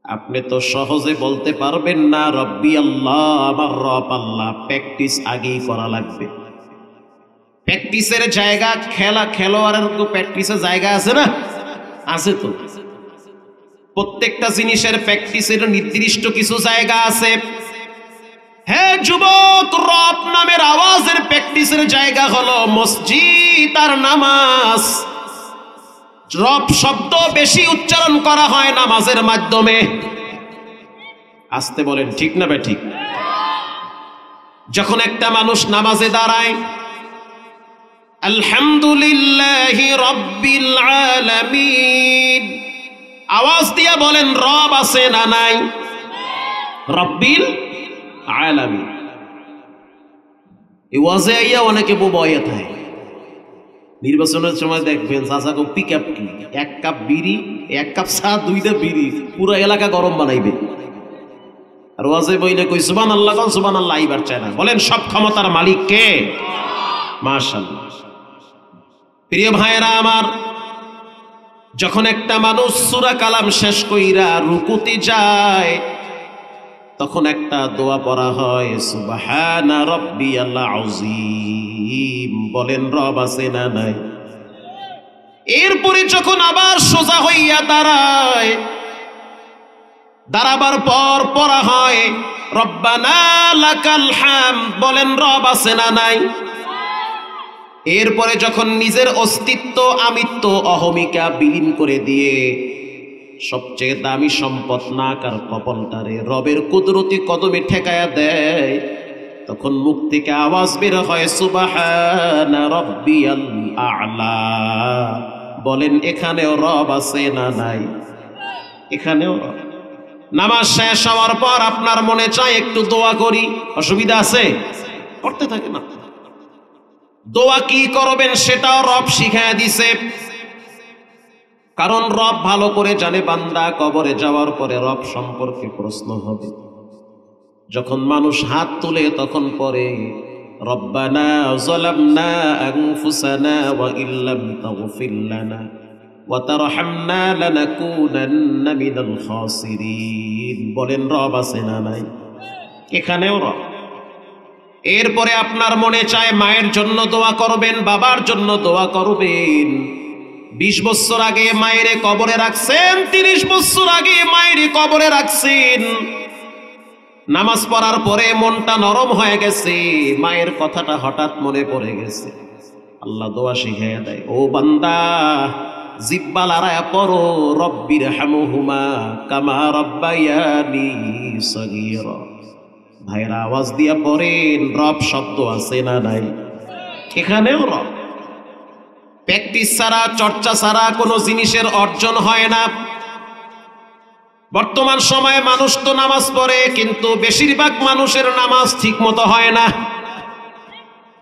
আপনি তো সহজে বলতে পারবেন না রব্বি আল্লাহ, আমার রব আল্লাহ। প্র্যাকটিস আগেই করা লাগবে। প্র্যাকটিসের জায়গা, খেলোয়াড়ের তো প্র্যাকটিসের জায়গা আছে না? আছে তো। প্রত্যেকটা জিনিসের প্র্যাকটিসের নির্দিষ্ট কিছু জায়গা আছে। হে যুবক, রব নামের আওয়াজের প্র্যাকটিসের জায়গা হলো মসজিদ আর নামাজ। রব শব্দ বেশি উচ্চারণ করা হয় নামাজের মাধ্যমে। আসতে বলেন, ঠিক না বে ঠিক? যখন একটা মানুষ নামাজে দাঁড়ায় আলহামদুলিল্লাহি রাব্বিল আলামিন আওয়াজ দিয়া বলেন রব আছে না নাই? রাব্বিল আলামিন। এই ওয়াজে আইয়া অনেকে বোবাইয়া থাকে। নির্বাচনের সময় দেখবেন চাচাকে পিক আপ কি, 1 কাপ বিড়ি, 1 কাপ চা, 2টা বিড়ি, পুরো এলাকা গরম বানাইবে। আর ওয়াজে বইলে কই সুবহানাল্লাহ, কোন সুবহানাল্লাহ আইবার চায় না। বলেন সব ক্ষমতার মালিক কে? মাশাআল্লাহ। প্রিয় ভাইয়েরা আমার, যখন একটা মানুষ সূরা কালাম শেষ কইরা রুকুতে যায়, তখন একটা দোয়া পড়া হয়, সুবহানা রাব্বিয়াল আযীম। বলেন রব আছে না নাই? এরপরে যখন আবার সোজা হইয়া দাঁড়ায়, দাঁড়াবার পর পড়া হয় রব্বানা লাকাল হামদ। বলেন রব আছে না নাই? এরপরে যখন নিজের অস্তিত্ব, আমিত্ব, অহমিকা বিলীন করে দিয়ে সবচেয়ে দামি সম্পদ নাকার কপালটারে রবের কুদরতি কদমে ঠেকায়া দেয়, তখন মুখ থেকে আওয়াজ বের হয় সুবহানা রাব্বিয়াল আ'লা। বলেন এখানেও রব আছে না নাই? এখানেও রব। নামাজ শেষ হওয়ার পর আপনার মনে চায় একটু দোয়া করি, অসুবিধা আছে? করতে থাকে না। দোয়া কি করবেন সেটাও রব শিখায়া দিছে, কারণ রব ভালো করে জানে বান্দা কবরে যাওয়ার পরে রব সম্পর্কে প্রশ্ন হবে। যখন মানুষ হাত তুলে তখন পরে রব্বানা যালামনা আনফুসানা ওয়া ইল্লাম তাগফির লানা ওয়া তারহামনা লানাকুনান্না মিনাল খাসিরিন। বলেন রব আছে না নাই? এখানেও রব। এরপরে আপনার মনে চায় মায়ের জন্য দোয়া করবেন, বাবার জন্য দোয়া করবেন। 20 বছর আগে মায়েরে কবরে রাখছেন, 30 বছর আগে মায়েরে কবরে রাখছেন। নামাজ পড়ার পরে মনটা নরম হয়ে গেছে, মায়ের কথাটা হঠাৎ মনে পড়ে গেছে। আল্লাহ দোয়া শিখাইয়া দেয়, ও বান্দা জিব্বা লড়াইয়া পড়ো রব্বির হামহুমা কামা রব্বায়ানি সগীরা। ভাইরা আওয়াজ দিয়া পড়েন, রব শব্দ আছে না নাই? এখানেও রব। প্র্যাকটিস ছাড়া, চর্চা ছাড়া কোনো জিনিসের অর্জন হয় না। বর্তমান সময়ে মানুষ তো নামাজ পড়ে, কিন্তু বেশিরভাগ মানুষের নামাজ ঠিক মতো হয় না।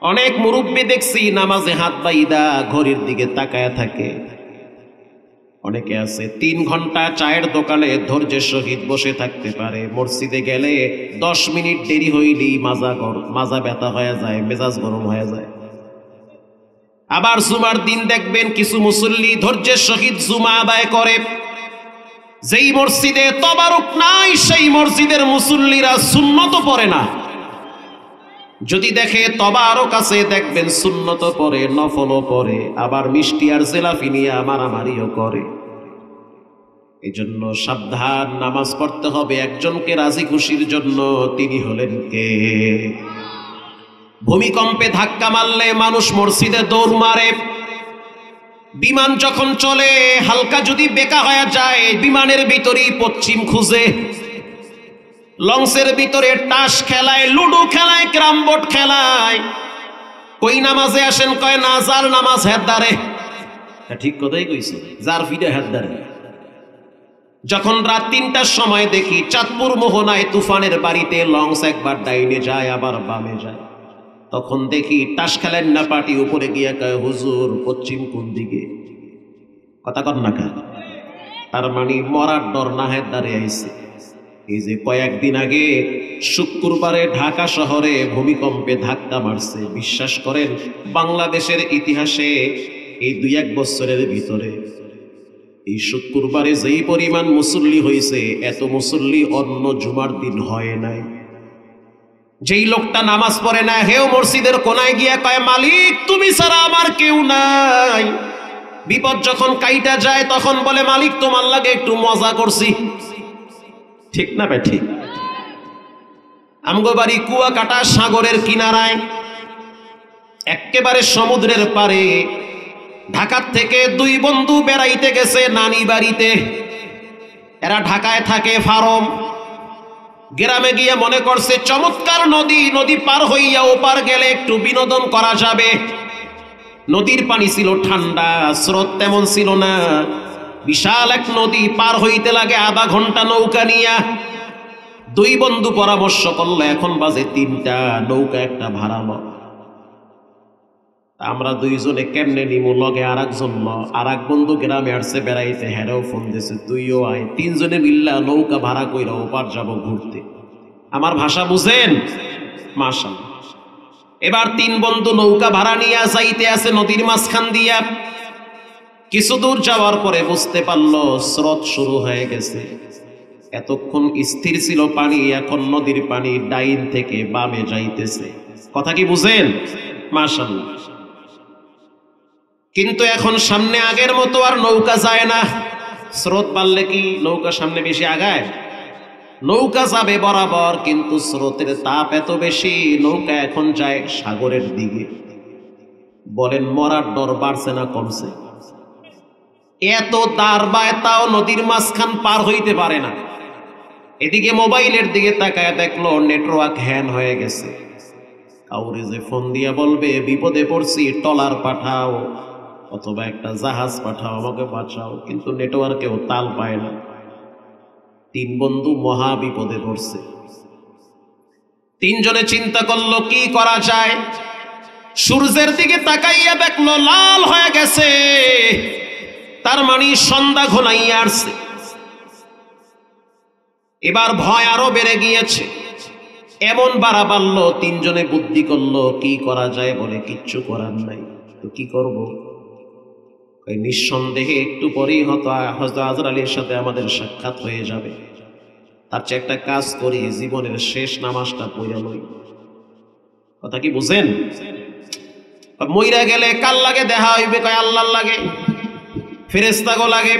অনেক মুরব্বী দেখছি নামাজে হাত বাইদা ঘড়ির দিকে তাকায় থাকে। অনেকে আছে 3 ঘন্টা চায়ের দোকানে ধৈর্যের সহিত বসে থাকতে পারে, মসজিদে গেলে 10 মিনিট দেরি হইলেই মাজা ব্যথা হয়ে যায়, মেজাজ গরম হয়ে যায়। আবার জুমার দিন দেখবেন কিছু মুসল্লি ধৈর্যের সহিত জুমা আদায় করে। যেই মসজিদে তবারুক নাই সেই মসজিদের মুসল্লিরা সুন্নত পড়ে না। যদি দেখে তবারক আছে দেখবেন সুন্নত পড়ে, নফলও পড়ে, আবার মিষ্টি আর জেলাফি নিয়ে মারামারিও করে। এই জন্য সাবধান, নামাজ পড়তে হবে একজনকে রাজি খুশির জন্য। তিনি হলেন কে? ভূমিকম্পে ধাক্কা মারলে মানুষ মসজিদে দৌড় মারে। বিমান যখন চলে হালকা যদি বেকা হয়ে যায়, বিমানের ভিতরেই পশ্চিম খুঁজে। লঞ্চের ভিতরে টাস খেলায়, লুডো খেলায়, ক্যারাম বোর্ড খেলায়। কই নামাজে আসেন? কয় না, যার নামাজ হেদারে। ঠিক কথাই কইছে, যার ফিরে হেদারে। যখন রাত 3টার সময় দেখি চাঁদপুর মোহনায় তুফানের বাড়িতে লঞ্চ একবার ডাইনে যায় আবার বামে যায়, তখন দেখি টাস খেলেন না পাটি উপরে গিয়ে কয় হুজুর পশ্চিম কোন দিকে? কথা কর না কেন? তার মানে মরার ডর না হেদারে আইছে। এই যে কয়েকদিন আগে শুক্রবারে ঢাকা শহরে ভূমিকম্পে ধাক্কা মারছে, বিশ্বাস করেন বাংলাদেশের ইতিহাসে এই 2-1 বছরের ভিতরে এই শুক্রবারে যেই পরিমাণ মুসল্লি হয়েছে, এত মুসল্লি অন্য জুমার দিন হয় নাই। যেই লোকটা নামাজ পড়ে না, হেও মসজিদের কোনায় গিয়া কয় মালিক তুমি ছাড়া আমার কেউ নাই। বিপদ যখন কাইটা যায় তখন বলে মালিক তোমার লাগে একটু মজা করছি। ঠিক না বে ঠিক? আমগো বাড়ি কুয়াকাটা সাগরের কিনারায়, একেবারে সমুদ্রের পারে। ঢাকার থেকে 2 বন্ধু বেড়াইতে গেছে নানি বাড়িতে। এরা ঢাকায় থাকে ফার্ম। গ্রামে গিয়ে মনে করছে চমৎকার নদী, নদী পার হইয়া ওপার গেলে একটু বিনোদন করা যাবে। নদীর পানি ছিল ঠান্ডা, স্রোত তেমন ছিল না। বিশাল এক নদী, পার হইতে লাগে আধা ঘন্টা নৌকা নিয়া। 2 বন্ধু পরামর্শ করলো এখন বাজে 3টা, নৌকা একটা ভাড়ালো। আমরা 2 জনে কেমনে নিমু? লগে আর একজন, আর এক বন্ধু গ্রামে আসছে বেড়াইতে, হেরাও ফোন দিয়েছে তুইও আয়। 3 জনে মিল্লা নৌকা ভাড়া কইরা ওপার যাব ঘুরতে। আমার ভাষা বুঝেন? মাশাআল্লাহ। এবার 3 বন্ধু নৌকা ভাড়া নিয়ে যাইতে আছে নদীর মাঝখান দিয়া। কিছু দূর যাওয়ার পরে বুঝতে পারলো স্রোত শুরু হয়ে গেছে। এতক্ষণ স্থির ছিল পানি, এখন নদীর পানি ডাইন থেকে বামে যাইতেছে। কথা কি বুঝেন? মাশাআল্লাহ। কিন্তু এখন সামনে আগের মতো আর নৌকা যায় না। স্রোত বাড়লে কি নৌকা সামনে বেশি আগায়? নৌকা যাবে বরাবর, কিন্তু স্রোতের তাপ এত বেশি, নৌকা এখন যায় সাগরের দিকে। বলেন মরার ডর বাড়ছে না কমছে? এত দাঁড় বায় তাও নদীর মাঝখান পার হইতে পারে না। এদিকে মোবাইলের দিকে তাকায় দেখলো নেটওয়ার্ক হ্যাং হয়ে গেছে। কাউরে যে ফোন দিয়া বলবে বিপদে পড়ছি, ট্রলার পাঠাও অথবা একটা জাহাজ পাঠাও, আমাকে বাঁচাও, কিন্তু নেটওয়ার্কেও তাল পায় না। তিন বন্ধু মহা বিপদে পড়ছে। তিনজনে চিন্তা করলো কি করা যায়। সূর্যের দিকে তাকাইয়া দেখলো লাল হয়ে গেছে, তার মানে সন্ধ্যা ঘনাইয়া আসছে। এবার ভয় আরো বেড়ে গিয়েছে। এমন বাড়া বাড়ল, তিনজনে বুদ্ধি করলো কি করা যায়। বলে কিচ্ছু করার নাই, তো কি করব? নিঃসন্দেহে একটু পরেই হযরত আজরাইলের সাথে আমাদের সাক্ষাৎ হয়ে যাবে, তার চেয়ে একটা কাজ করি, জীবনের শেষ নামাজটা পড়ে লই। কথা কি বুঝেন? মইরা গেলে কার লাগে দেখা হইবে? কয় আল্লাহর লাগে, ফেরেশতাগো লাগে।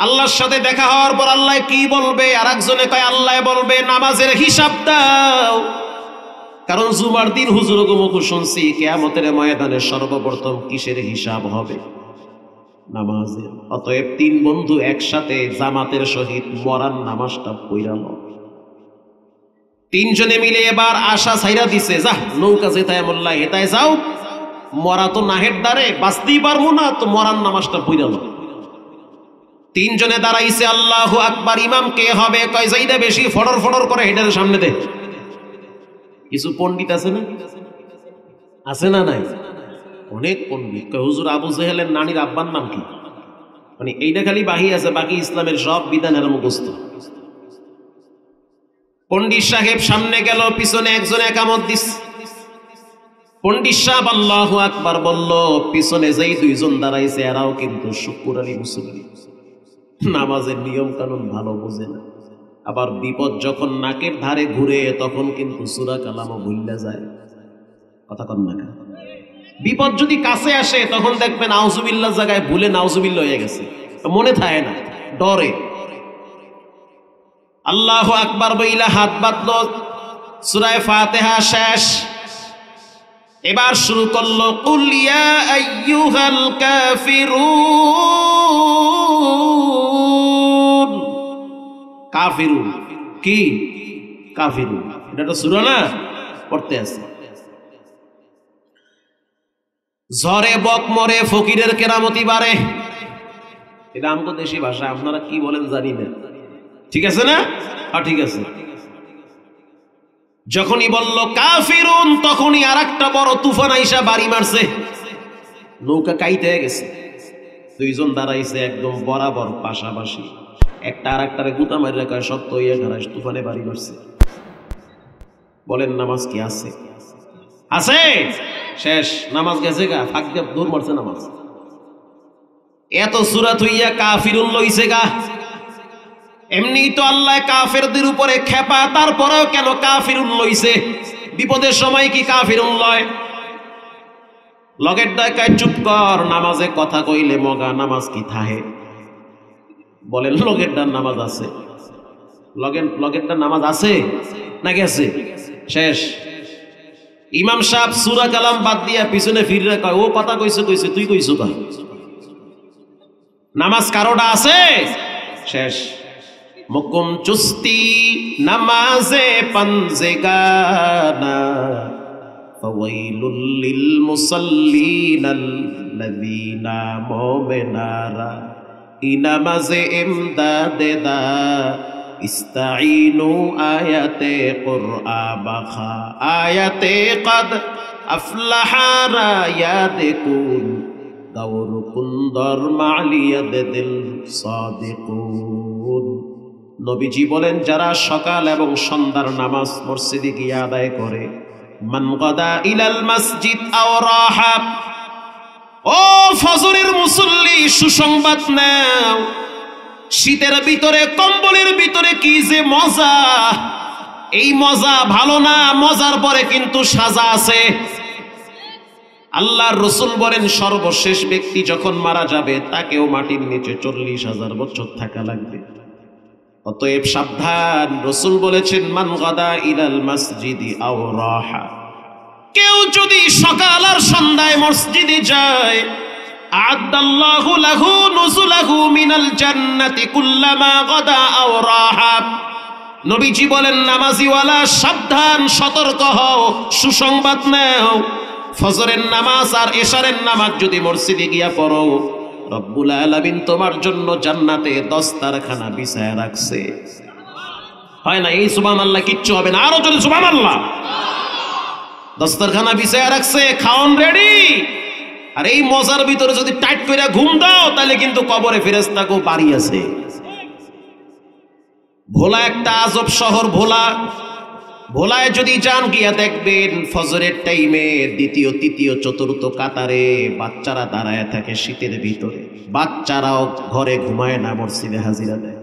আল্লাহর সাথে দেখা হওয়ার পর আল্লাহ কি বলবে? আর একজনে কয় আল্লাহ বলবে নামাজের হিসাব দাও। কারণ জুমার দিন হুজুর মুখ শুনছি কিয়ামতের ময়দানে সর্বপ্রথম কিসের হিসাব হবে? নামাজের। অতএব তিন বন্ধু একসাথে জামাতের সহিত মরার নামাজটা পড়াল। তিনজনে মিলে এবার আশা ছাইরা দিছে, যা নৌকা যেতায় মোল্লা হেতায় যাও, মরা তো নাহের দ্বারে বাঁচতেই পারবো না, তো মরার নামাজটা পড়াল। তিনজনে দাঁড়াইছে, আল্লাহু আকবার। ইমাম কে হবে? কয় যাইদা বেশি ফড়র ফড়র করে হেডের সামনে দে। কিছু পণ্ডিত আছে না? আছে না নাই? অনেক পণ্ডিত। কয় হুজুর আবু জেহেলের নানির আব্বার নাম কি? মানে এইটা খালি বাহি আছে, বাকি ইসলামের সব বিধানের মুখস্থ। পণ্ডিত সাহেব সামনে গেল, পিছনে একজন একামত দিস। পণ্ডিত সাহেব আল্লাহু আকবার বলল, পিছনে যেই দুইজন দাঁড়াইছে এরাও কিন্তু শুকুর আলী মুসল্লি, নামাজের নিয়ম কানুন ভালো বোঝে না। আবার বিপদ যখন নাকের ধারে ঘুরে তখন কিন্তু সূরা কালামও ভুলে যায়। কথা কন না? বিপদ যদি কাছে আসে তখন দেখবেন আউযুবিল্লাহ জায়গায় ভুলে নাউযুবিল্লাহ হয়ে গেছে, মনে থাকে না, ডরে। আল্লাহু আকবার বইলা হাত বাঁধলো, সূরা ফাতিহা শেষ। এবার শুরু করলো কুল ইয়া আইয়ুহাল কাফিরুন। কাফিরুন কি? কাফিরুন এটা তো সূরা না, পড়তে আছে। ঝরে বক মরে ফকিরের কেরামতি বাড়ে, এটা আমাদের দেশি ভাষা, আপনারা কি বলেন জানি না। ঠিক আছে না? হ্যাঁ ঠিক আছে। যখনই বলল কাফিরুন তখনই আর একটা বড় তুফান আইসা বাড়ি মারছে, নৌকা কাইতে গেছে। দুইজন দাঁড়াইছে একদম বরাবর পাশাপাশি, একটা আর একটারে গুতা মারিয়া কয় সব তো ইয়ে খারাপ, তুফানে বাড়ি মারছে। বলেন নামাজ কি আছে? আছে? শেষ, নামাজ গেছে গা, ফাঁক দিয়ে দূর মারছে নামাজ। এত সূরা থইয়া কাফিরুন লইছে গা। এমনি তো আল্লাহ কাফেরদের উপরে খেপা, তারপরেও কেন কাফিরুন লইছে? বিপদের সময় কি কাফিরুন লয়? লগের ডাকায় চুপ কর, নামাজে কথা কইলে মগা, নামাজ কি থাহে? বলেন লগের ডার নামাজ আছে? লগের ডার নামাজ আছে না গেছে? শেষ। ইমাম সাহেব সূরা কালাম বাদ দিয়া পিছনে ফিরে কয় ও কথা কইছে কইছে, তুই কইছো কা? নামাজ কারোটা আছে? শেষ। মুকুম চুস্তি নামাজে পাঞ্জেগানা ফাওয়াইলুল লিল মুসাল্লিনাল্লাযীনা মুমিনারা ইনামাজে ইমদাদে দা ইস্তাঈনু আয়াতে কুরআ বাখা আয়াতে কদ আফলাহা রায়াদকুন দাওর কুন্দর মালিয়াদ দিল সাদিকুন। নবীজি বলেন যারা সকাল এবং সন্ধ্যার নামাজ মসজিদে গিয়ে আদায় করে, মান গাদা ইলাল মসজিদ আও রাহা, ও ফজরের মুসল্লি সুসংবাদ নাও, শীতের ভিতরে কম্বলের ভিতরে কি যে মজা, এই মজা ভালো না, মজার পরে কিন্তু সাজা আছে। আল্লাহর রাসূল বলেন সর্বশেষ ব্যক্তি যখন মারা যাবে তাকেও মাটির নিচে 40,000 বছর থাকা লাগবে। অতএব সাবধান। রাসূল বলেছেন মান গাদা ইলাল মসজিদি আও রাহা, কেউ যদি সকাল আর সন্ধ্যায় মসজিদে যায়, আ'আদাল্লাহু লাহু নুজুলাহু মিনাল জান্নাতি কুল্লামা গাদা আও রাহা। নবীজি বলেন নামাজিওয়ালা সাবধান, সতর্ক হও, সুসংবাদ নাও। ফজরের নামাজ আর এশারের নামাজ যদি মসজিদে গিয়া পড়ো, রব্বুল আলামিন তোমার জন্য জান্নাতে দস্তারখানা বিছায়া রাখছে। হয় না এই সুবহানাল্লাহ, কিচ্ছু হবে না, আরো যদি সুবহানাল্লাহ। দস্তারখানা বিছায়া রাখছে, খাওন রেডি। আর এই মজার ভিতরে যদি টাইট করে ঘুম দাও তাহলে কিন্তু কবরে ফেরেশতাকেও বাড়ি আছে। ভোলা একটা আজব শহর। ভোলায় যদি যান গিয়া দেখবেন ফজরের টাইমে দ্বিতীয় তৃতীয় চতুর্থ কাতারে বাচ্চারা দাঁড়ায় থাকে শীতের ভিতরে। বাচ্চারাও ঘরে ঘুমায় না, মসজিদে হাজিরা দেয়।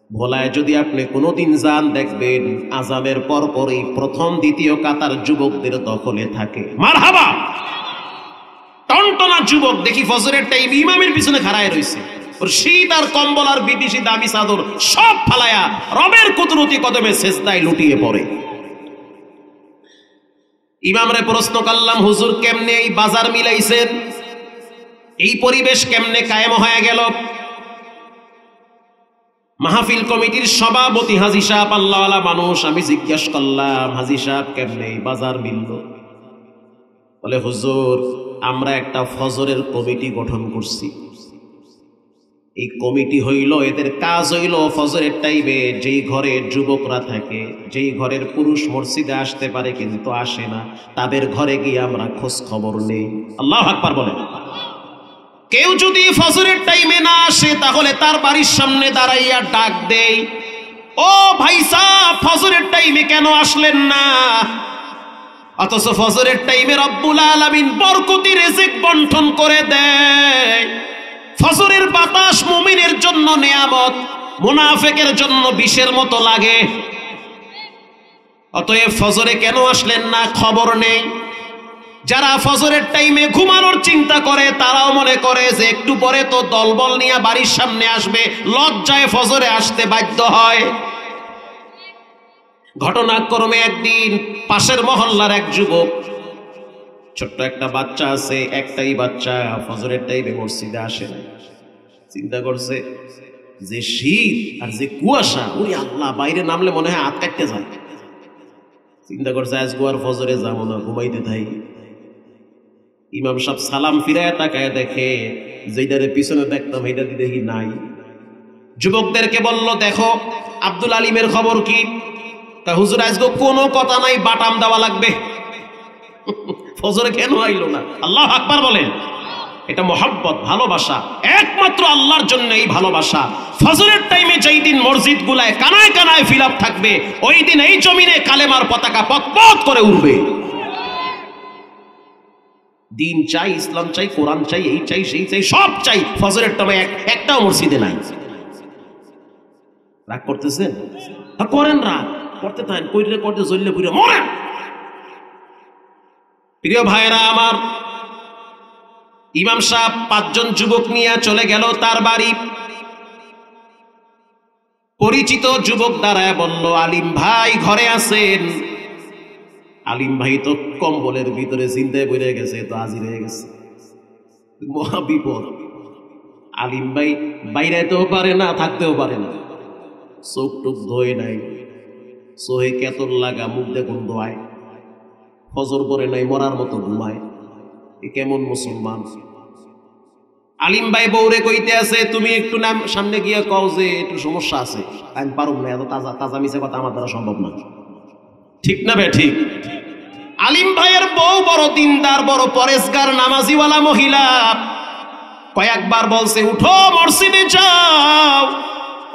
ভোলায় যদি আপনি কোনোদিন যান দেখবেন আযানের পরপরই প্রথম দ্বিতীয় কাতার যুবকদের দখলে থাকে। মারহাবা, টনটনা যুবক দেখি ফজরের টাইম ইমামের পিছনে খাড়ায় রয়েছে। ওর শীত আর কম্বল আর বিদেশি দামি চাদর সব ফালায়া রবের কুদরতি কদমে সেজদায় লুটিয়ে পড়ে। ইমামরে প্রশ্ন করলাম, হুজুর কেমনে এই বাজার মিলাইছেন, এই পরিবেশ কেমনে কায়েম হয়ে গেল? মাহফিল কমিটির সভাপতি হাজী সাহেব, আল্লাহওয়ালা মানুষ, আমি জিজ্ঞেস করলাম হাজী সাহেব কেমনে এই বাজার মিলল? বলে হুজুর আমরা একটা ফজরের কমিটি গঠন করছি। এই কমিটি হইল, এদের কাজ হইল ফজরের টাইমে যেই ঘরে যুবকরা থাকে, যেই ঘরের পুরুষ মসজিদে আসতে পারে কিন্তু আসে না, তাদের ঘরে গিয়ে আমরা খোঁজ খবর নেই। আল্লাহু আকবার বলেন। কেউ যদি ফজরের টাইমে না আসে তাহলে তার বাড়ির সামনে দাঁড়াইয়া ডাক দেই, ও ভাই সাহেব ফজরের টাইমে কেন আসলেন না? অথচ ফজরের টাইমে রব্বুল আলামিন বরকতি রিজিক বন্টন করে দেয়। ফজরের বাতাস মুমিনের জন্য নিয়ামত, মুনাফিকের জন্য বিষের মতো লাগে। অতএব ফজরে কেন আসলেন না খবর নেই। যারা ফজরের টাইমে ঘুমানোর চিন্তা করে তারাও মনে করে যে একটু পরে তো দলবল নিয়ে বাড়ির সামনে আসবে, লজ্জায় ফজরে আসতে বাধ্য হয়। ঘটনাক্রমে একদিন পাশের মহল্লার এক যুবক, ছোট্ট একটা বাচ্চা আছে, একটাই বাচ্চা, ফজরের টাইমে মসজিদে আসে না। চিন্তা করছে যে শীত আর যে কুয়াশা, ওরে আল্লাহ বাইরে নামলে মনে হয় হাত কাটতে যায়। চিন্তা করছে আজ গোয়ার ফজরে যাবো না, ঘুমাইতে থাই। ইমাম সাহেব সালাম ফিরায় তাকায় দেখে যেইটারে পিছনে দেখতাম এইটা দেখি নাই। যুবকদেরকে বলল দেখো আব্দুল আলিমের খবর কি? তা হুজুর আজকে কোনো কথা নাই, বাটাম দেওয়া লাগবে। ফজরে কেন আইলো না? আল্লাহু আকবার বলেন। এটা মহব্বত, ভালোবাসা, একমাত্র আল্লাহর জন্য এই ভালোবাসা। ফজরের টাইমে যেই দিন মসজিদ গুলায় কানায় কানায় ফিল আপ থাকবে, ওই দিন এই জমিনে কালেমার পতাকা পতপত করে উঠবে। দিন চাই, ইসলাম চাই, কোরআন চাই, এই চাই সেই চাই, সব চাই। ফজরের টাইমে একটাও মসজিদে নাই। রাগ করতেছেন? করেন রাগ, করতে থাকেন, কইলে করতে জ্বললে পুরো মরেন। প্রিয় ভাইরা আমার, ইমাম সাহেব 5 জন যুবক নিয়ে চলে গেল তার বাড়ি। পরিচিত যুবক দাঁড়ায় বলল, আলিম ভাই ঘরে আছেন? আলিম ভাই তো কম্বলের ভিতরে চিন্তায় পড়ে গেছে, তো হাজির হয়ে গেছে। মহা বিপদ। আলিম ভাই বাইরেতেও পারে না, থাকতেও পারে না, চোখ টুক ধোয় নাই, সোহে কেতন লাগা, মুখ দেখুন ধোয়, ফজর পরে নাই, মরার মতো ঘুমায়। এ কেমন মুসলমান? আলিম ভাই বউরে কইতে আছে, তুমি একটু নাম সামনে গিয়ে কও যে একটু সমস্যা আছে। আমি পারুম না, এত তাজা তাজা মিশে কথা আমার দ্বারা সম্ভব না। ঠিক না বে ঠিক? আলিম ভাইয়ের বউ বড় দিনদার, বড় পরেশগার, নামাজিওয়ালা মহিলা। কয়েকবার বলছে উঠো মসজিদে যাও,